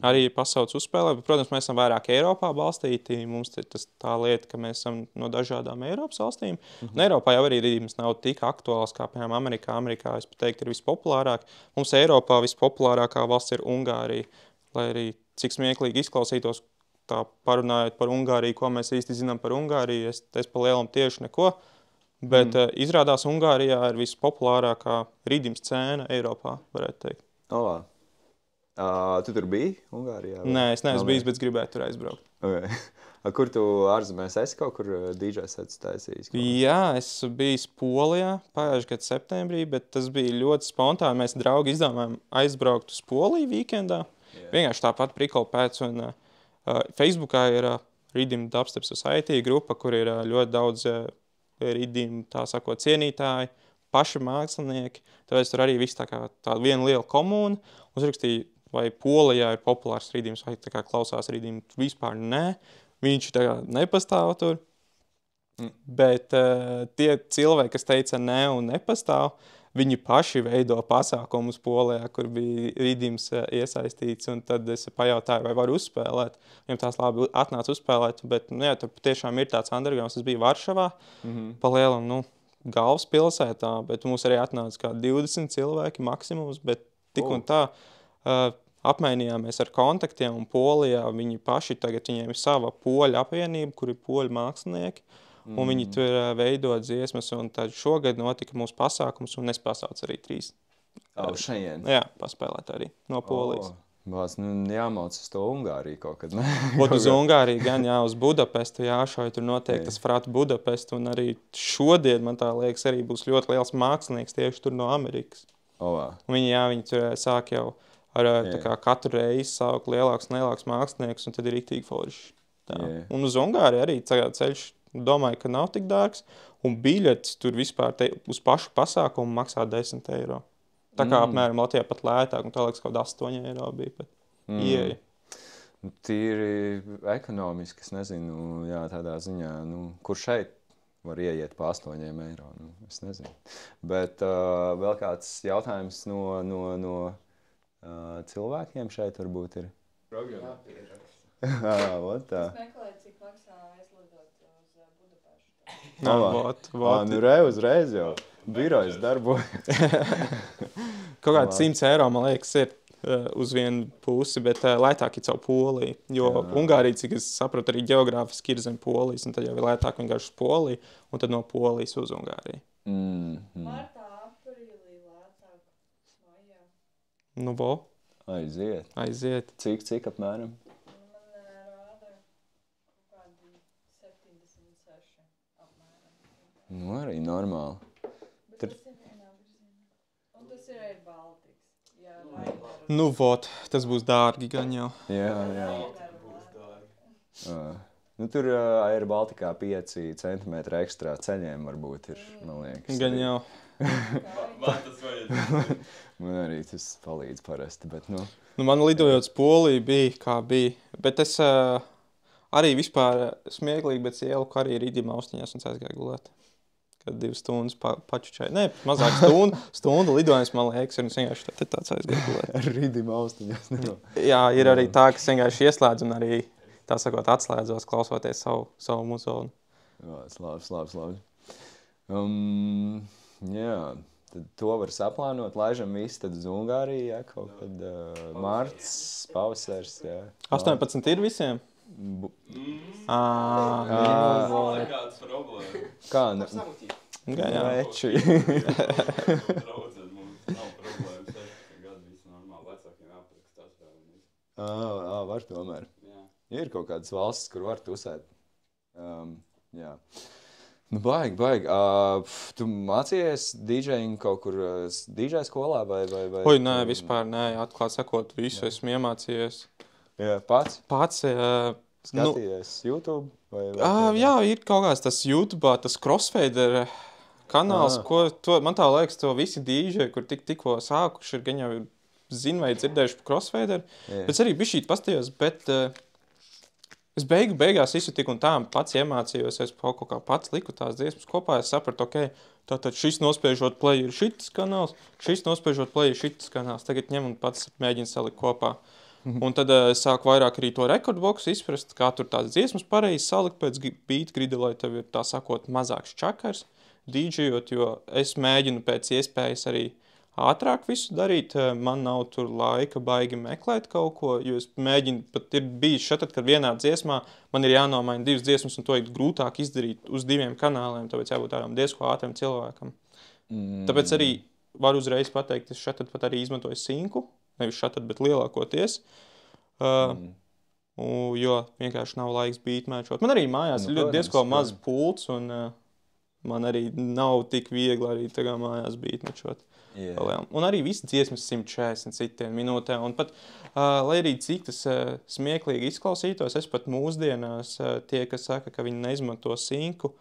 arī pasauc uzspēlē, bet, protams, mēs esam vairāk Eiropā balstīti, mums tas tā lieta, ka mēs esam no dažādām Eiropas valstīm, un Eiropā jau arī rīdījums nav tik aktuāls, kā, piemēram, Amerikā, es pat teiktu, ir vispopulārāk. Mums Eiropā vispopulārākā valsts ir Ungārija, lai arī cik smieklīgi izklausītos, tā parunājot par Ungāriju, ko mēs īsti zinām par Ungāriju, es pa lielam tieši neko, bet izrādās Ungārijā ir vispopulārākā rīdījuma scēna Eiropā, varētu teikt. Tu tur biji Ungārijā? Nē, es neesmu bijis, bet gribētu tur aizbraukt. Okay. Kur tu ārzemēs esi kaut kur DJ sets taisījis? Jā, es biju Polijā pagājušajā gada septembrī, bet tas bija ļoti spontāni. Mēs draugi izdomājām aizbraukt uz Poliju weekendā. Vienkārši tāpat prikolu pēc. Un Facebookā ir Rhythm Dubstep Society grupa, kur ir ļoti daudz rhythm, tā sakot, cienītāji, paši mākslinieki. Tāpēc tur arī viss tā viena liela komūna. Uzrakstīja, vai Polijā ir populārs rhythms, vai tā kā klausās rhythm, vispār nē. Viņš tā kā nepastāv tur. Bet tie cilvēki, kas teica nē un nepastāv, viņi paši veido pasākumus Polijā, kur bija rhythms iesaistīts, un tad es pajautāju, vai var uzspēlēt. Viņam tās labi atnāca uzspēlēt, bet jā, tur tiešām ir tāds undergrounds. Tas bija Varšavā, pa lielam, galvaspilsētā, bet mums arī atnāca kā 20 cilvēki maksimums, bet tik un tā apmainījāmies ar kontaktiem, un Polijā viņi paši tagad, viņiem ir sava poļu apvienība, kur ir poļu mākslinieki, un viņi tur veido dziesmas, un tad šogad notika mūsu pasākums, un es pasaucu arī 3. Šajien? Jā, paspēlēt arī no Polijas. Bāc, jāmauc uz to Ungāriju kaut kad, ne? Uz Ungāriju gan, jā, uz Budapestu, jāšauj, tur notiek tas Frat Budapestu, un arī šodien, man tā liekas, arī būs ļoti liels mākslinieks tieši tur no Amerikas. Viņi tur sāk jau ar tā kā katru reizi saukt lielāks un lielāks mākslinieks, un tad ir riktīgi forši. Un uz Ungāriju arī ceļš domāju, ka nav tik dārgs, un biļetes tur vispār uz pašu pasākumu maksā 10 eiro. Tā kā apmēram Latvijā pat lētāk, un tā liekas kaut 8 eiro bija pat ieeja. Tīri ekonomiski, es nezinu, jā, tādā ziņā, kur šeit var ieiet pa 8 eiro, es nezinu. Bet vēl kāds jautājums no cilvēkiem šeit varbūt ir? Programma. Vot tā. Es meklēju, cik maksā aizlidot uz Nu, Budapestu. uzreiz jau. Birojas darbojas. Kaut kāds 100 eiro, man liekas, ir uz vienu pusi, bet lētāk ir caur Poliju. Jo Ungārija, cik es saprotu, arī geogrāfiski ir zem Polijas, un tad jau ir lētāk vienkārši uz Poliju, un tad no Polijas uz Ungāriju. Martā, aprīlī lētāk. Maijā. Nu, bo, Aiziet. Cik apmēram? Man rāda kaut kādi 76 apmēram. Nu, arī normāli. Bet tas ir vienā virzienā. Un tas ir Air Baltics. Jā, nu, vot, tas būs dārgi gan jau. Jā. Nu, tur Air Baltikā 5 centimetri ekstrā ceļiem varbūt ir, man liekas. Gan jau. Man tas vajag. Man arī tas palīdz parasti, bet Nu, man lidojot uz Poliju bija, kā bija. Bet es arī vispār smieklīgi, bet ieliku arī rītdien austiņās un aizgāju gulēt. Kad 2 stundas pačučēju. Nē, mazāk stundu lidojums, man liekas, ir vienkārši tāds aizgāju gulēt. ar rītdien austiņās. Jā, ir arī tā, ka es vienkārši ieslēdzu un arī, tā sakot, atslēdzos, klausoties savu muzonu. Jā, labi. Jā, tad to var saplānot. Laižam visi tad uz Ungāriju, jā, kaut kad marts, pavasars, jā. 18 ir visiem? Kāds problēma? Kā, Gan jau. Veči. Draudzēd mums nav problēma. 16 gadu viss normāli. Vecākiem jāparakstās vēl. Var tomēr. Jā. Ir kaut kādas valstis, kur var tusēt. Jā. Nu, baigi. Tu mācījies DJing kaut kur DJ skolā vai? Oi, nē, vispār nē, atklāt sakot, visu esmu iemācījies. Jā, pats? Pats, Skatījies YouTube? Jā, ir kaut kāds tas YouTube, tas Crossfader kanāls, man tā liekas, to visi DJ, kur tikko sākuši, ir gan jau zinu vai dzirdējuši par Crossfader, bet arī bišķīt pastījos, bet es beigās visu tik un tā pats iemācījos, es kaut kā pats liku tās dziesmas kopā, es sapratu, tātad šis nospiežot play ir šitas kanāls, šis nospiežot play ir šitas kanāls, tagad ņem un pats mēģina salikt kopā. Un tad sāku vairāk arī to rekordboksu izprast, kā tur tās dziesmas pareizi salikt pēc beat grida, lai tev ir tā sakot mazāks čakars DJot, jo es mēģinu pēc iespējas arī ātrāk visu darīt. Man nav tur laika baigi meklēt kaut ko, jo es mēģinu, pat ir bijis šatad, kad vienā dziesmā man ir jānomaina 2 dziesmas, un to ir grūtāk izdarīt uz 2 kanāliem, tāpēc jābūt tādam diezko ātram cilvēkam. Tāpēc arī varu uzreiz pateikt, es šatad pat arī izmantoju sinku, nevis šatad, bet lielākoties, jo vienkārši nav laiks beatmatchot. Man arī mājās ir diezko maz pults, un man arī nav tik viegli arī tagad mājās beatmatchot. Un arī visas dziesmas 140 citiem minūtē, un pat, lai arī cik tas smieklīgi izklausītos, es pat mūsdienās tie, kas saka, ka viņi neizmanto sinku,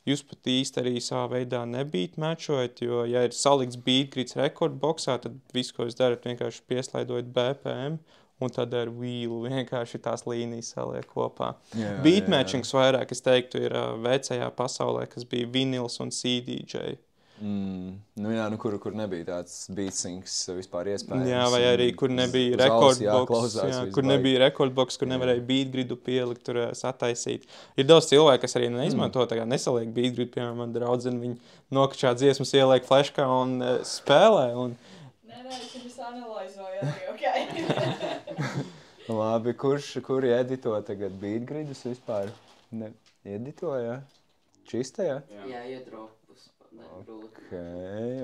jūs pat īsti arī savā veidā nebeatmatchojat, jo, ja ir salikts beatgrids rekordboksā, tad visu, ko jūs darat, vienkārši pieslaidojat BPM, un tad ar wheelu vienkārši tās līnijas saliek kopā. Beatmatchings vairāk, es teiktu, ir vecajā pasaulē, kas bija vinils un CDJ. Kur nebija tāds beatsyncs vispār iespējams. Jā, vai arī kur nebija rekordboks, kur nebija rekordboks, kur nevarēja beatgridu pielikt, tur sataisīt. Ir daudz cilvēku, kas arī neizmanto, nesaliek beatgridu, piemēram, man draudzene, viņi nokačā dziesmas ieliek fleškā un spēlē. Nē, es viņus analizēju arī, Labi, kuri edito tagad beatgridus vispār? Edito, jā? Čista, jā? Jā, iedropus.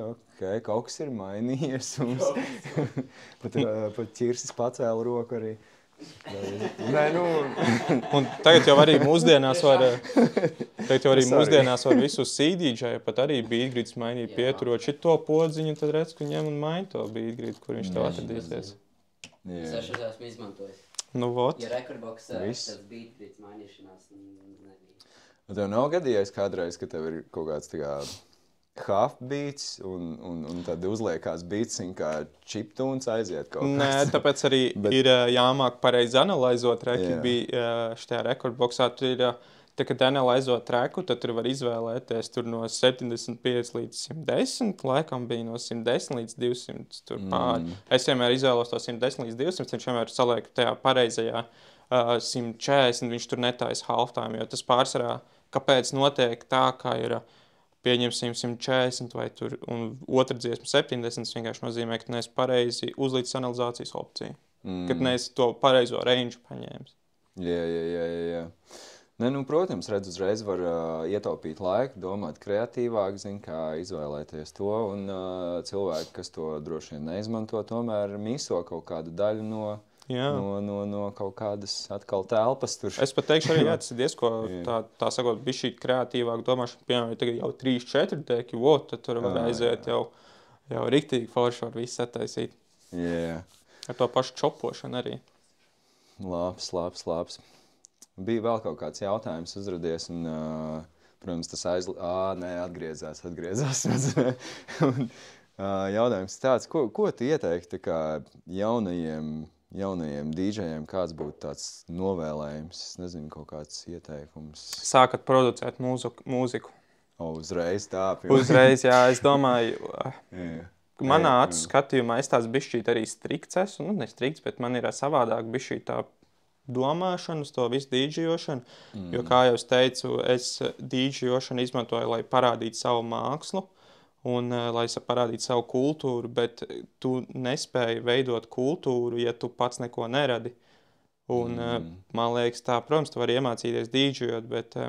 Ok, kaut kas ir mainījies mums. Pat ķirsis pacēla roku arī. Un tagad jau arī mūsdienās var visu CDJ, pat arī beatgrids mainīt, pieturot šito podziņu, tad redz, ka ņem un maina to beatgridu, kur viņš tev atradīsies. Es esmu izmantojis. Nu, vot. Ja rekordboks, tas beatgrids mainīšanās nebija. Tev nav gadījies kādreiz, ka tev ir kaut kāds tā kā half beats un tad uzliekās beats, kā chiptunes aiziet kaut kāds? Nē, tāpēc arī ir jāmāk pareizi analizot treki. Bija štajā rekordboksā, tur ir, tā, kad analizot treku, tad tur var izvēlēties tur no 75 līdz 110, laikam bija no 110 līdz 200 tur pāri. Es vienmēr izvēlos to 110 līdz 200, viņš vienmēr saliek tajā pareizajā 140, viņš tur netājas halftime, jo tas pārsvarā, kāpēc notiek tā, kā ir pieņemsim 140 vai tur, un otra dziesma 70, vienkārši nozīmē, ka neesi pareizi uzlīdz analizācijas opciju. Kad neesi to pareizo range paņēmis. Jā. Ne, nu, protams, redz uzreiz var ietaupīt laiku, domāt kreatīvāk, kā izvēlēties to, un cilvēki, kas to droši vien neizmanto, tomēr mīso kaut kādu daļu no kaut kādas atkal telpas tur. Es pat teikšu arī, tas ir diezko, tā sakot, bišķī kreatīvāk domāšana, piemēram, tagad jau 3-4 teki, tad tur var aiziet jau riktīgi forši var visu sataisīt. Ar to pašu čopošanu arī. Labs. Bija vēl kaut kāds jautājums uzradies, un, protams, tas atgriezās. Un, jautājums tāds, ko tu ieteikti kā jaunajiem DJiem, kāds būtu tāds novēlējums, es nezinu, kaut kāds ieteikums? Sākat producēt mūziku. Uzreiz tā. Uzreiz, jā, es domāju, manā acu skatījumā es tās bišķīt arī strikts esmu, ne strikts, bet man ir savādāk bišķīt tā domāšanu, uz to visu dīdžiošanu, jo, kā jau es teicu, es dīdžiošanu izmantoju, lai parādītu savu mākslu un lai parādītu savu kultūru, bet tu nespēji veidot kultūru, ja tu pats neko neradi. Un man liekas tā, protams, tu vari iemācīties dīdžijot, bet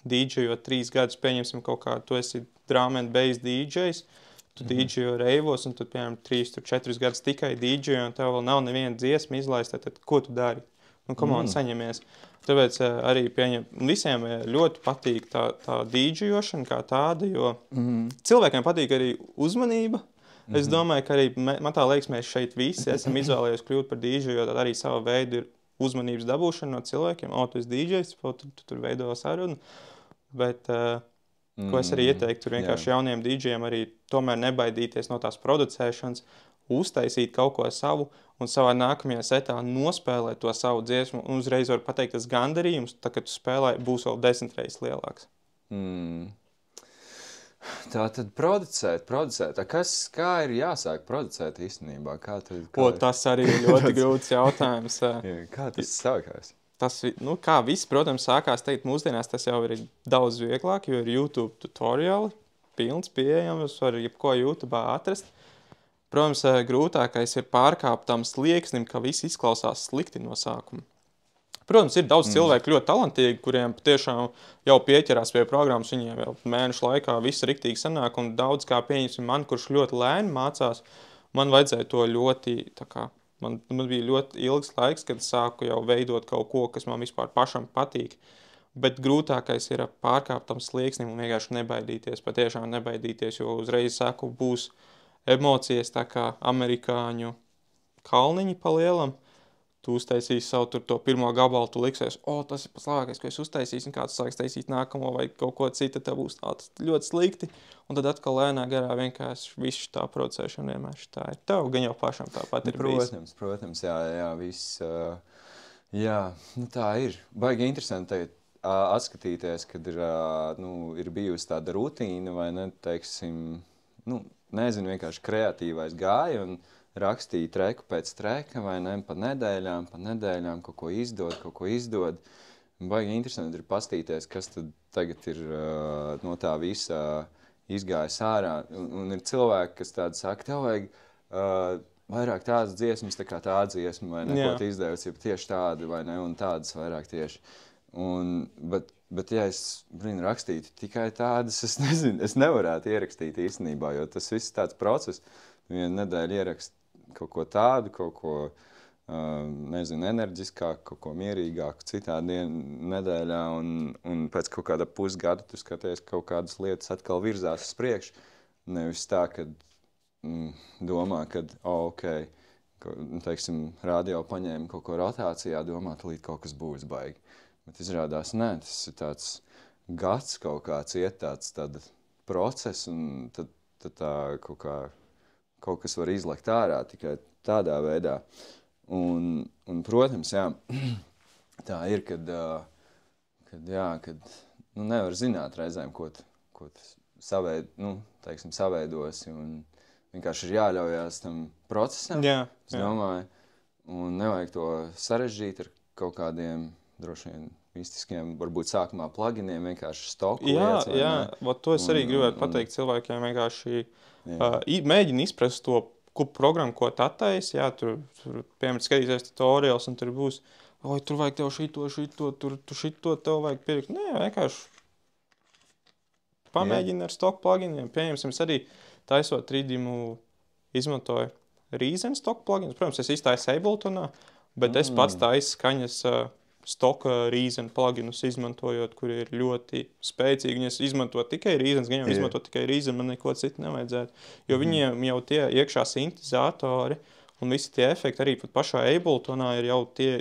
dīdžijot 3 gadus, pieņemsim kaut kā, tu esi drum and bass dīdžejs, tu dīdžejo reivos, un tu, piemēram, 3-4 gadus tikai dīdžejo, un tev vēl nav neviena dziesma izlaista, tad ko tu dari? Nu, come on, saņemies. Tāpēc arī visiem ļoti patīk tā dīdžejošana kā tāda, jo cilvēkiem patīk arī uzmanība. Es domāju, ka arī, man tā liekas, mēs šeit visi esam izvēlējuši kļūt par dīdžeju, jo tad arī sava veida ir uzmanības dabūšana no cilvēkiem. Tu esi dīdžejs, tu tur veido sarunu, bet... Ko es arī ieteiktu, tur vienkārši jauniem dīdžiem arī tomēr nebaidīties no tās producēšanas, uztaisīt kaut ko savu un savā nākamajā setā nospēlēt to savu dziesmu un uzreiz var pateikt, tas gandarījums, tā, kad tu spēlē, būs vēl 10 reizes lielāks. Tā tad producēt. Kā ir jāsāk producēt īstenībā? Tas arī ir ļoti grūts jautājums. Kā tas sākās? Tas, kā viss, protams, sākās teikt mūsdienās, tas jau ir daudz vieglāk, jo ir YouTube tutoriāli, pilns pieejams, var jebko YouTube atrast. Protams, grūtākais ir pārkāpt tam slieksnim, ka viss izklausās slikti no sākuma. Protams, ir daudz cilvēku ļoti talantīgi, kuriem tiešām jau pieķerās pie programmas, viņiem jau mēnešu laikā viss riktīgi sanāk, un daudz kā pieņemsim man, kurš ļoti lēni mācās, man vajadzēja to ļoti, tā kā, man bija ļoti ilgs laiks, kad sāku jau veidot kaut ko, kas man vispār pašam patīk. Bet grūtākais ir pārkāpt tam slieksnim un vienkārši nebaidīties, patiešām nebaidīties, jo uzreiz saku, būs emocijas tā kā amerikāņu kalniņi pa lielam. Tu uztaisīsi savu tur to pirmo gabalu, tu liksies, tas ir pats labākais, ko es uztaisīšu, un kāds sāks taisīt nākamo vai kaut ko citu, tev būs tāds ļoti slikti. Un tad atkal lēnā garā vienkārši viss tā producēšana vienmēr tā ir. Tev gan jau pašam tāpat ir bijis. Protams, jā, viss, tā ir. Baigi interesanti tagad atskatīties, kad ir bijusi tāda rutīna vai ne, teiksim, nezinu, vienkārši kreatīvais gāja un rakstīja treku pēc treka, vai ne, pa nedēļām kaut ko izdod. Baigi interesanti ir pastīties, kas tad tagad ir no tā visa izgājis ārā. Un ir cilvēki, kas tādi saka, tev vajag vairāk tādas dziesmas, tā kā tā dziesma, vai ne, ko tu izdevusi, ja tieši tādi, vai ne, un tādas vairāk tieši. Bet ja es rakstītu tikai tādas, es nezinu, es nevarētu ierakstīt īstenībā, jo tas viss tāds process, vienu nedēļu ierakst kaut ko tādu, kaut ko, nezinu, enerģiskāk, kaut ko mierīgāku citā nedēļā, un pēc kaut kāda pusgada tu skaties, kaut kādas lietas atkal virzās uz priekšu. Nevis tā, kad domā, kad, teiksim, radio paņēma kaut ko rotācijā, domā, ka līdz kaut kas būs baigi. Bet izrādās, nē, tas ir tāds gads kaut kāds iet tāds process, un tad tā kaut kas var izlekt ārā tikai tādā veidā. Un protams, jā, tā ir, kad nevar zināt reizēm, ko saveidosi, un vienkārši ir jāļaujās tam procesam, es domāju, un nevajag to sarežģīt ar kaut kādiem droši vien mistiskiem, varbūt sākumā pluginiem, vienkārši stoku lietas. Jā, to es arī gribētu pateikt cilvēkiem, vienkārši mēģini izprast to programmu, ko tu attaisi, tur piemēram, skatīsies tutorials, un tur būs, tur vajag tev šito, tu šito tev vajag pirkt. Nē, vienkārši pamēģini ar stoku pluginiem. Pieņemsim, es arī taisot 3D-mu izmantoju Reason stoku pluginus. Protams, es iztaisu Abletonā, bet es pats taisu skaņas stoka Reason pluginus izmantojot, kuri ir ļoti spēcīgi. Un es izmantotu tikai Reason, gan jau izmantot tikai Reason, man neko citu nevajadzētu. Jo viņiem jau tie iekšā sintezatori un visi tie efekti, arī pat pašā Abletonā ir jau tie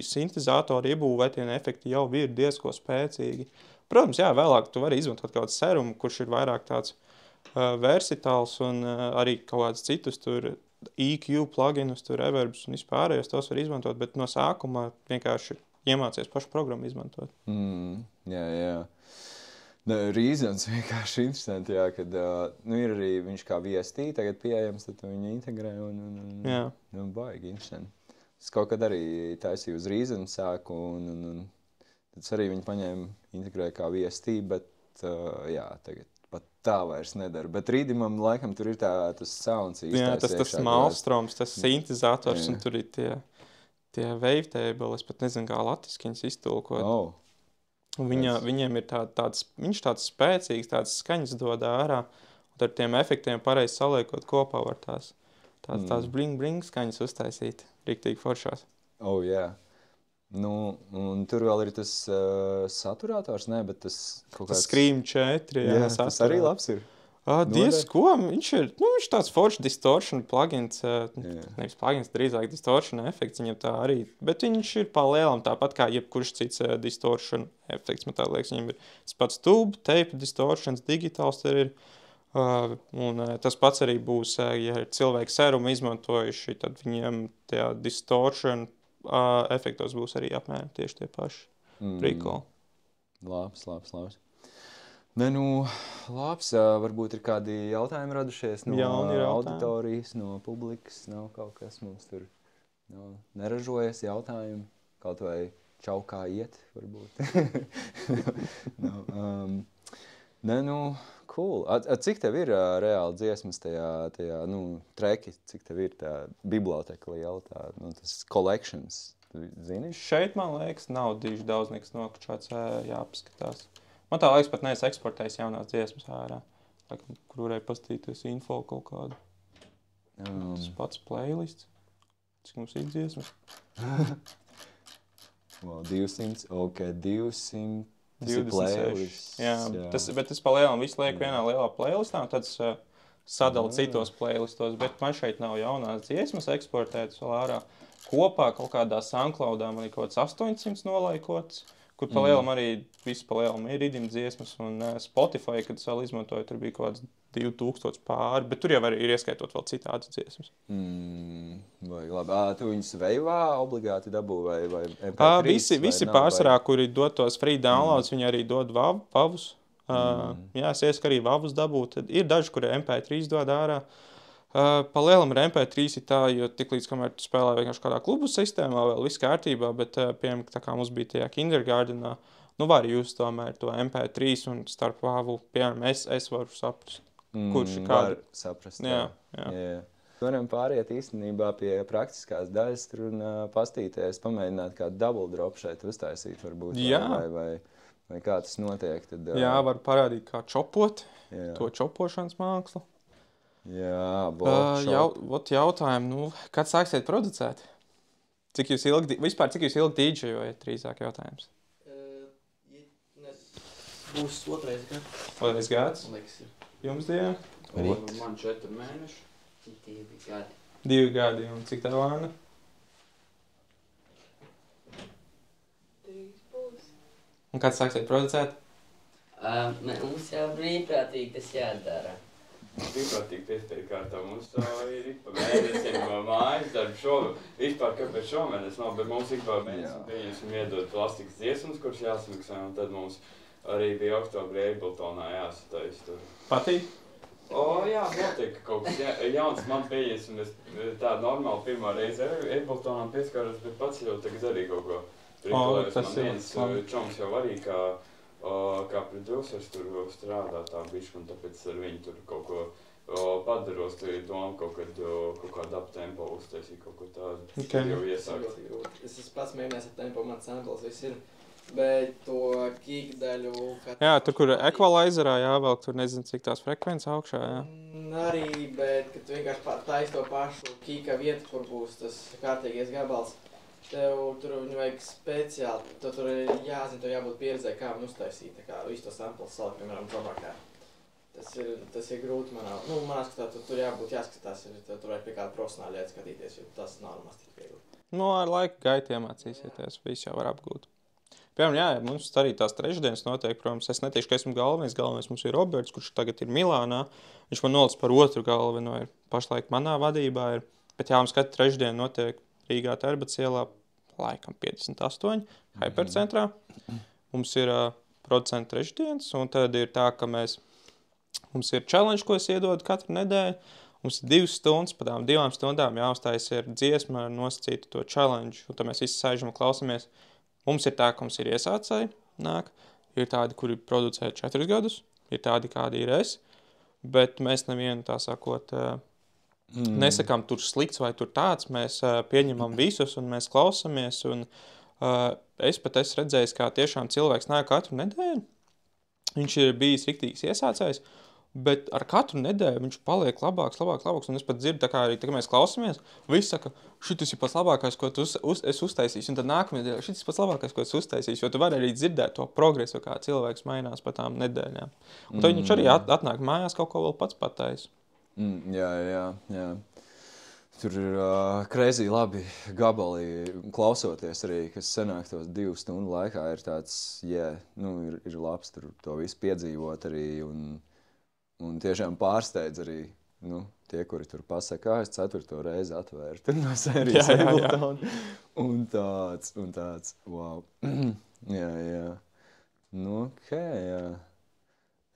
sintezatori iebūvētie un efekti jau ir diezko spēcīgi. Protams, vēlāk tu vari izmantot kaut kādu serumu, kurš ir vairāk tāds versitāls un arī kaut kāds citus tur EQ pluginus, tur reverbs un vispārējos tos var izmantot, bet no sākumā vienkārši iemācies pašu programmu izmantot. Jā. Reasons vienkārši interesanti, kad ir arī viņš kā VST tagad pieejams, tad viņu integrē un baigi interesanti. Es kaut kad arī taisīju uz Reason sāku un tad arī viņi paņēma integrēja kā VST, bet tagad pat tā vairs nedara. Bet rīdimam laikam tur ir tas sounds īstais. Jā, tas Maelstroms, tas sintezators un tur ir tie wavetable, es pat nezinu, kā latviski viņas iztulkot. Viņiem ir viņš tāds spēcīgs, tāds skaņas dod ārā, un ar tiem efektiem pareizi saliekot kopā var tās bling skaņas uztaisīt, riktīgi foršās. Jā. Un tur vēl ir tas saturātors, bet tas kaut kāds... Scream 4, tas arī labs ir. Diezko, viņš ir tāds foršs distortion plugins, nevis plugins, drīzāk distortion efekts, viņam tā arī, bet viņš ir palielam tāpat kā jebkurš cits distortion efekts, man tā liekas, viņam ir tas pats tube, tape distortions, digitāls tur ir, un tas pats arī būs, ja cilvēki serumu izmantojuši, tad viņiem tajā distortion efektos būs arī apmēram tieši tie paši. Prikoli. Labs. Labs, varbūt ir kādi jautājumi radušies no auditorijas, no publikas, nav kaut kas mums tur neražojas jautājumi, kaut vai čau kā iet, varbūt. Cool. Cik tev ir reāli dziesmas tajā treki, cik tev ir tā biblioteka liela, tas collections, tu zini? Šeit, man liekas, nav diži daudz nekas nokučāts, jāpaskatās. Man tā laiks pat neesmu eksportējis jaunās dziesmas ārā, kur varēja pastīties info kaut kādu. Tas pats playlists. Cik mums ir dziesmas? 200, 200. Tas ir playlists. Jā. Bet es palielam visu lieku vienā lielā playlistā, un tad sadalu citos playlistos, bet man šeit nav jaunās dziesmas eksportētas vēl ārā. Kopā kaut kādā SoundCloudā man ir kaut kāds 800 nolaikots. Kur palielam arī visu palielam ir rhythm dziesmas, un Spotify, kad es vēl izmantoju, tur bija kaut kāds 2000 pāri, bet tur jau arī ir ieskaitot vēl citādas dziesmas. Labi. Tu viņus veivā obligāti dabū vai MP3? Visi pārsvarā, kuri dod tos free downloads, viņi arī dod vavus. Jā, es iesaku arī vavus dabūt. Ir daži, kuri MP3 dod ārā. Palielam ar MP3 ir tā, jo tik līdz kamēr tu spēlē vienkārši kādā klubu sistēmā, vēl viss kārtībā, bet piemēram, tā kā mums bija tajā kindergartenā, var jūs tomēr to MP3 un starp vāvu, piemēram, es varu saprast, kurš ir kāda. Var saprast, jā. Varam pāriet īstenībā pie praktiskās daļas tur un pastīties, pamēģināt kādu double drop šeit uztaisīt varbūt, vai kā tas notiek. Tad, jā, var parādīt kā čopot, to čopošanas mākslu. Jā, jautājumu, kad sāksiet producēt? Cik jūs ilgi dīdžejojat, drīzāk jautājums? Būs otrais gads. Otrais gads? Liekas, Jums, Dieva? Man 4 mēneši. 2 gadi. 2 gadi, un cik tev, Anna? 3 būs. Un kad sāksiet producēt? Mums jau brīvprātīgi tas jādara. Brīvprātīgi piespēja kārtā. Mums ir ik pa mēnesim mājas darbu šovu. Vispār kāpēc šomēnes nav, bet mums ik pa mēnesim pieņemsim iedod plastikas dziesmas, kuras jāsamiksē, un tad mums arī bija oktobrī Abletonā jāsatais tur. Patīk? Jā, notiek kaut kas jauns man pieņemsim. Es tā normāli pirmā reize Abletonām pieskaros, bet pats jau tagad arī kaut ko prikolējos. Man viens čoms jau arī kā producers tur strādā tā bišķi, un tāpēc ar viņu tur kaut ko padaros, tur ir doma kaut kādu uptempo uztaisīt, kaut ko tādu. Okay. Jau iesākt. Es esmu pats mēģinājis ar tempo, man samples viss ir. Bet to kick daļu... Jā, tur, kur equalizerā jāvelk, tur nezinu, cik tās frekvences augšā, jā. Arī, bet, kad tu vienkārši taisi to pašu kika vietu, kur būs tas kārtīgais gabals, tev tur viņu vajag speciāli, tur ir jāzina, tev jābūt pieredzē, kā viņu uztaisīt, tā kā visu to samples salikt, piemēram, džobakā. Tas ir grūti manā skatā, tur jābūt jāskatās, tur vajag pie kāda profesionāla lieta skatīties, jo tas nav nemaz tik viegli. Ar laiku gaitu iemācīsieties, viss jau var apgūt. Piemēram, jā, mums arī tās trešdienas notiek, protams, es neteikšu, ka esmu galvenais mums ir Roberts, kurš tagad ir Milānā, viņš man nolic par otru galveno, ir pašlaik manā vadībā ir, bet jā, mums katru trešdienu notiek Rīgā Terbats ielā, laikam 58, Hypercentrā. Mums ir producentu trešdienas, un tad ir tā, ka mums ir challenge, ko es iedodu katru nedēļu, mums ir 2 stundas, pa tām 2 stundām jāuzstājas ir dziesma ar nosacītu to challenge, un tad mēs visi sēžam un klausamies. Mums ir tā, ka mums ir iesācēji, ir tādi, kuri producē 4 gadus, ir tādi, kādi ir es, bet mēs nevienu tā sakot, nesakām tur slikts vai tur tāds, mēs pieņemam visus un mēs klausamies, un es redzēju, kā tiešām cilvēks nāk katru nedēļu, viņš ir bijis riktīgs iesācējs, bet ar katru nedēļu viņš paliek labāks, un es pat dzirdu, tā kā arī, tā kā mēs klausamies, visi saka, šitas ir pats labākais, ko es uztaisīšu, un tad nākamajā dienā, šitas ir pats labākais, ko es uztaisīšu, jo tu vari arī dzirdēt to progresu, kā cilvēks mainās pa tām nedēļām. Un tad viņš arī atnāk mājās kaut ko vēl pats patais. Jā. Tur ir crazy labi gabali klausoties arī, kas sanāk tos 2 stundu laikā, ir tāds, ir labs tur to visu piedzīvot arī, un tiešām pārsteidz arī, tie, kuri tur pasaka, es 4. reizi atvēru tur no sērijas Abletonu, un tāds, wow. Jā.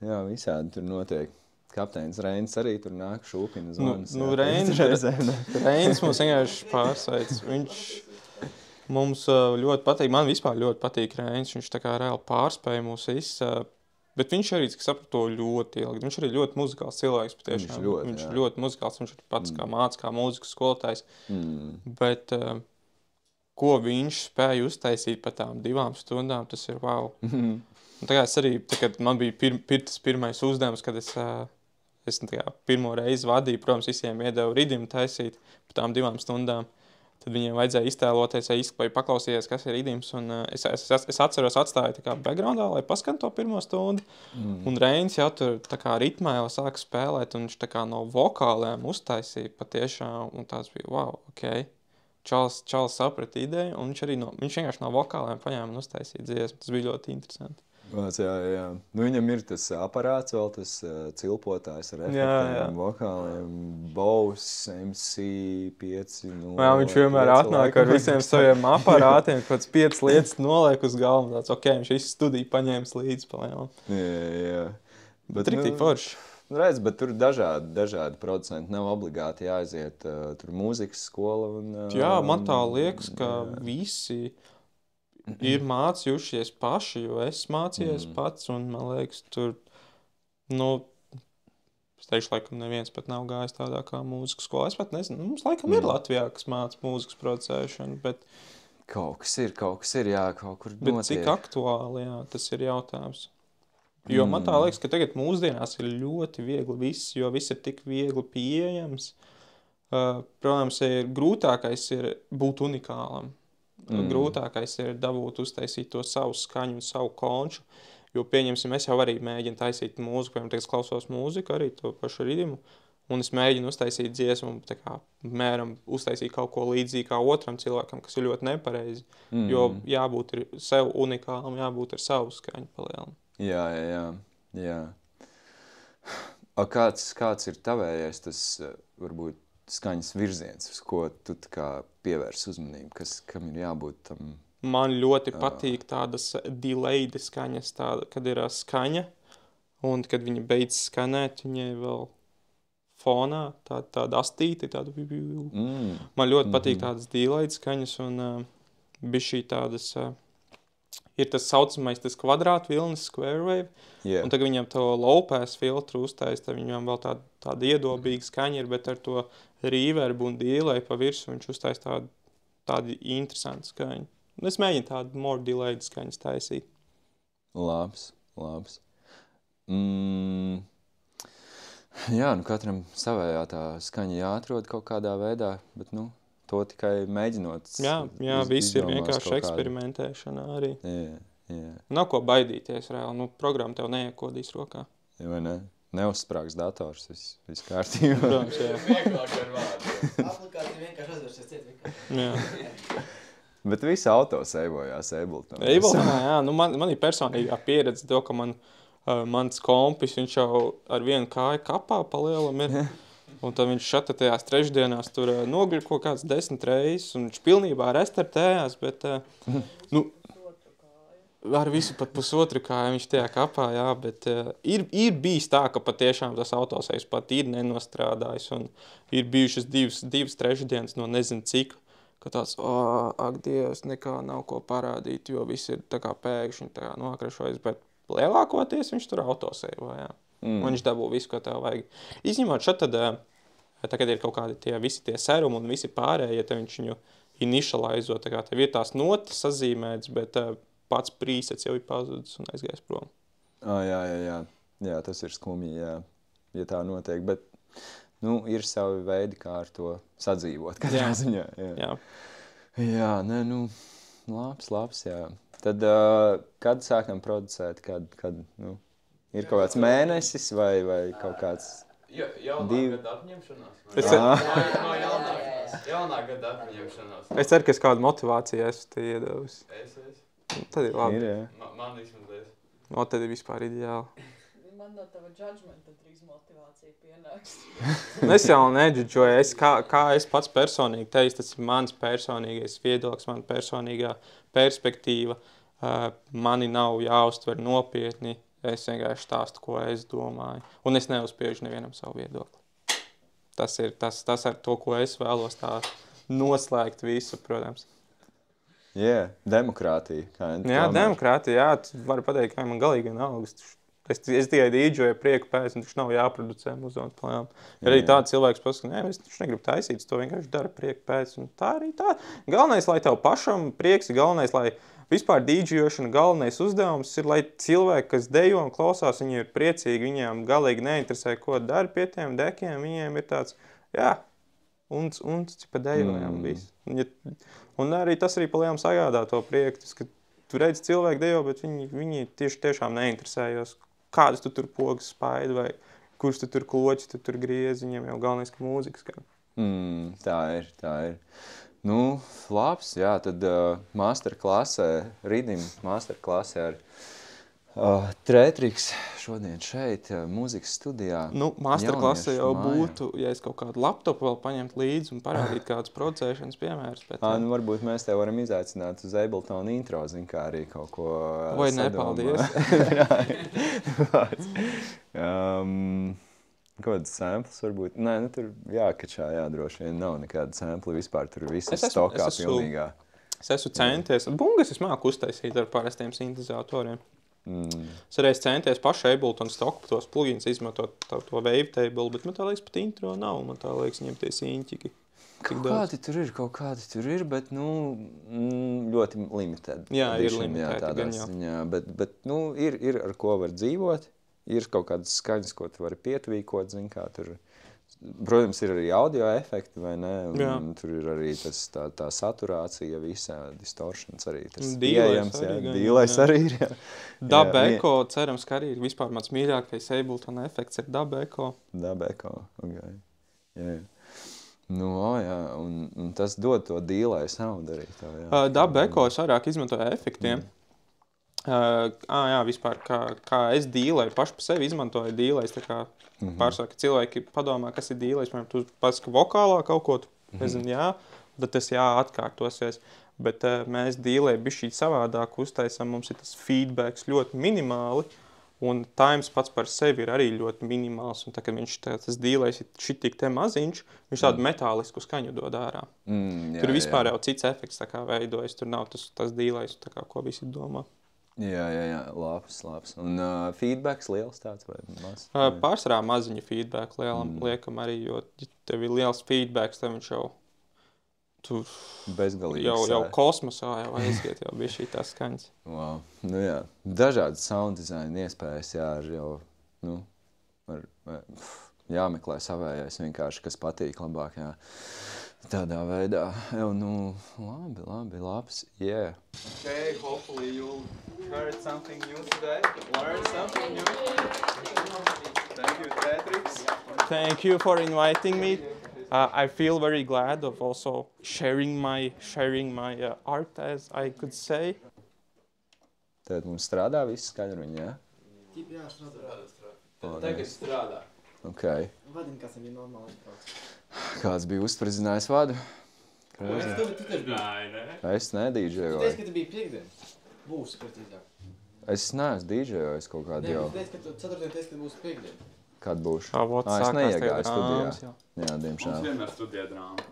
Jā, visādi tur notiek. Kapteinis Reinis arī tur nāk šūpina zvanas. Reinis mums vienkārši pārsveic. Viņš mums ļoti patīk, man vispār ļoti patīk Reinis, viņš tā kā reāli pārspēja mūs bet viņš arī, cik sapratu, ļoti ilgi. Viņš arī ļoti muzikāls cilvēks patiešām. Viņš ļoti muzikāls, viņš ir pats kā māca, kā mūzikas skolotājs. Bet ko viņš spēja uztaisīt pa tām 2 stundām, tas ir wow. Un tā kā es arī, kad man bija tas pirmais uzdevums, kad es pirmo reizi vadīju, protams, visiem iedevu ridimu taisīt pa tām 2 stundām. Tad viņiem vajadzēja iztēloties, vai paklausīties, kas ir ridims. Un es atceros, atstāju tā kā backgroundā, lai paskan to 1 stundu. Un Reinis jau tur tā kā ritmā jau sāka spēlēt, un viņš tā kā no vokāliem uztaisīja patiešām. Un tāds bija, wow, ok. Čals saprata ideju, un viņš vienkārši no vokāliem paņēma un uztaisīja dziesmu. Tas bija ļoti interesanti. Jā. Viņam ir tas aparāts vēl, tas cilpotājs ar efektiem, vokāliem, Bose, MC5. Jā, viņš vienmēr atnāk ar visiem saviem aparātiem, kāds 5 lietas noliek uz galvu, tāds, ok, viņš visu studiju paņēmis līdzi palēlam. Jā. Bet riktīgi forši. Redz, bet tur dažādi producenti, nav obligāti jāaiziet tur mūzikas skola. Jā, man tā liekas, ka visi ir mācījušies paši, jo es mācījies pats, un man liekas, tur, es teikšu, laikam neviens pat nav gājis tādā kā mūzikas skolā. Es pat nezinu, mums laikam ir Latvijā, kas māca mūzikas producēšanu, bet... Kaut kas ir, jā, kaut kur notiek. Bet cik aktuāli, jā, tas ir jautājums. Jo man tā liekas, ka tagad mūsdienās ir ļoti viegli viss, jo viss ir tik viegli pieejams. Protams, grūtākais ir būt unikālam. Grūtākais ir dabūt uztaisīt to savu skaņu un savu konču, jo pieņemsim, es jau arī mēģinu taisīt mūziku, piemēram, es klausos mūziku, arī to pašu ridimu, un es mēģinu uztaisīt dziesmu, tā kā, mēram, uztaisīt kaut ko līdzīgi kā otram cilvēkam, kas ir ļoti nepareizi, jo jābūt ir sev unikālam, jābūt ar savu skaņu palielam. Jā. Kāds ir tavējais tas, varbūt, skaņas virziens, uz ko tu tā kā pievērs uzmanību, kam ir jābūt tam? Man ļoti patīk tādas delayed skaņas, kad ir skaņa, un kad viņa beidz skanēt, viņai vēl fonā tāda astīte, tāda... Man ļoti patīk tādas delayed skaņas, un bišķī tādas... Ir tas saucamais, tas kvadrātu vilnis, square wave, un tagad viņam to low pass filtru uztais, tad viņam vēl tāda iedobīga skaņa ir, bet ar to reverbu un delay pa virsu viņš uztais tādu interesantu skaņu. Es mēģinu tādu more delayed skaņas taisīt. Labs. Jā, katram savējā tā skaņa jāatrod kaut kādā veidā, bet, to tikai mēģinot. Jā, viss ir vienkārši eksperimentēšana arī. Jā. Nav ko baidīties reāli, programma tev neiekodīs rokā. Jā, vai ne? Neuzsprāgs dators, viss kārtībā. Protams, jā. Vieglāk ar vārdu. Aplikācija vienkārši aizvērsies ciet vienkārši. Jā. Bet visi auto seivojās Ableton. Jā, man ir personīgā pieredze to, ka mans kompis, viņš jau ar vienu kāju kapā pa lielam ir. Un tad viņš šata tajās trešdienās tur nogļa kaut kāds 10 reizes, un viņš pilnībā restartējās, bet, ar visu pat pusotru kāju viņš tajā kapā, jā, bet ir bijis tā, ka patiešām tas autosejs pat ir nenostrādājis, un ir bijušas divas trešdienas no nezinu cik, ka tāds, ak Dievs, nekā nav ko parādīt, jo viss ir tā kā pēkšņi tā kā noakrašojas, bet lielākoties viņš tur autosejvā, jā. Un viņš dabū visu, ko tev vajag. Izņemot šat tad, tagad ir kaut kādi visi tie serumi un visi pārējie, ja viņš viņu initializo, tā kā tev ir tās notas sazīmētas, bet pats presets jau ir pazudis un aizgājis prom. Jā, tas ir skumji, jā, ja tā notiek, bet, ir savi veidi, kā ar to sadzīvot katrā ziņā. Jā, labs, jā. Tad, kad sākam producēt, kad ir kaut kāds mēnesis vai kaut kāds Jaunā gada apņemšanās. Jaunā gada apņemšanās. Es ceru, ka es kādu motivāciju esmu te iedevis. Es. Tad ir labi. Man vismaz. Tad ir vispār ideāli. Man no tava judgmenta drīz motivācija pienāks. Es jau nedžudžoju. Kā es pats personīgi teicu, tas ir mans personīgais viedoklis, man personīgā perspektīva. Mani nav jāuztver nopietni. Es vienkārši stāstu, ko es domāju. Un es neuzspiežu nevienam savu viedokli. Tas ir tas ar to, ko es vēlos tā noslēgt visu, protams. Demokrātija. Demokrātija, jā. Tu vari pateikt, ka man galīgi vienalga. Es tikai dīdžoju prieku pēc, un taču nav jāproducē muzeons plējām. Arī tāds cilvēks pasaka, es taču negribu taisīt, to vienkārši dara prieku pēc. Un tā arī tā. Galvenais, lai tev pašam prieks, galvenais, lai vispār dīdžošana galvenais uzdevums ir, lai cilvēki, kas dejo un klausās, viņi ir priecīgi, viņiem galīgi neinteresē, ko dara pie tiem dekiem, viņiem ir tāds, un cipa dejojām visu. Un arī tas arī palielam sagādā to prieku, ka tu redzi cilvēki dejo, bet viņi tiešām neinteresējos, kādas tu tur pogas spaidi vai kurš tu tur kloķis, tu tur griezi, viņiem jau galvenais, ka mūzikas kā. Tā ir. Labs, jā, tad masterklasē, Rīdim masterklasē ar Trētriks šodien šeit, mūzikas studijā. Masterklasē jau būtu, ja es kaut kādu laptopu vēl paņemt līdzi un parādīt kādus producēšanas piemērus. Bet, varbūt mēs tev varam izaicināt uz Ableton intro, kā arī kaut ko vai nepaldies. Kādas samples varbūt? Nē, tur jākačā, droši vien nav nekāda sample vispār, tur viss ir stokā pilnīgā. Es esmu centies, bungas es māku uztaisīt ar parastiem sintezatoriem. Es arī centies pašu Ableton stoku, tos plugins izmantot to wavetable, bet man tā liekas pat intro nav, man tā liekas viņam tie siņķiki. Kaut kādi tur ir, bet, ļoti limited. Jā, ir limited, gan jau. Bet, ir ar ko var dzīvot. Ir kaut kādas skaņas, ko tu vari pietvīkot, kā tur. Protams, ir arī audio efekti, vai ne? Un tur ir arī tā saturācija visā, distortions arī. Tas pieejams, dīlais arī ir, jā. Dub Echo, cerams, ka arī ir vispār mans mīļākais Ableton efekts ir Dub Echo. Dub Echo, ok. Jā. Un tas dod to dīlai sound arī. Dub Echo es vairāk izmantoju efektiem. Jā, vispār, kā es dīlēju, paši pa sevi izmantoju dīlējs, tā kā pārsvarā, ka cilvēki padomā, kas ir dīlējs, piemēram, tu pasaka vokālā kaut ko, tu nezinu, jā, tad tas atkārtosies, bet mēs dīlēju bišķīt savādāk uztaisam, mums ir tas feedbacks ļoti minimāli, un times pats par sevi ir arī ļoti minimāls, un tā, kad viņš tas dīlējs ir šitik te maziņš, viņš tādu metālisku skaņu dod ārā. Tur vispār jau cits efekts tā kā veidojas, tur nav tas dīlējs, tā kā ko visi domā. Jā, labs. Un feedbacks liels tāds vai maz? Pārsvarā maziņu feedback liekam arī, jo tev ir liels feedbacks, tev viņš jau tur jau kosmosā jau aiziet, jau bija šī tās skaņas. Wow. Nu jā, dažādas sound design iespējas, jā, jau, jāmeklē savējais vienkārši, kas patīk labāk, jā. Tādā veidā, jau, labi, labs, yeah. Okay, hopefully you heard something new today, learned something new. Thank you, Patrick. Thank you for inviting me. I feel very glad of also sharing my art, as I could say. Tad mums strādā viss skaļruņi, jā? Jā, strādā. Tagad strādā. Ok. Vadim, kas ir normāli izbrauc. Kāds bija uzspridzinājis vadu? Tu taču biji. Es nedīdžejoju. Tu teici, ka tu biji piekdien. Būs, precīzāk. Es neesmu dīdžejojis kaut kādu jau. Tu teici, ka tu ceturtdien teici, ka būs piekdien. Kad būšu? Es neiegāju studijā. Jā, diemžēl. Mums vienmēr studijā drāma.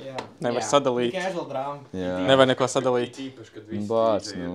Jā. Nevar sadalīt. Casual drāma. Jā. Nevar neko sadalīt. Īpaši, kad visi Bāc, dīdžeji ir.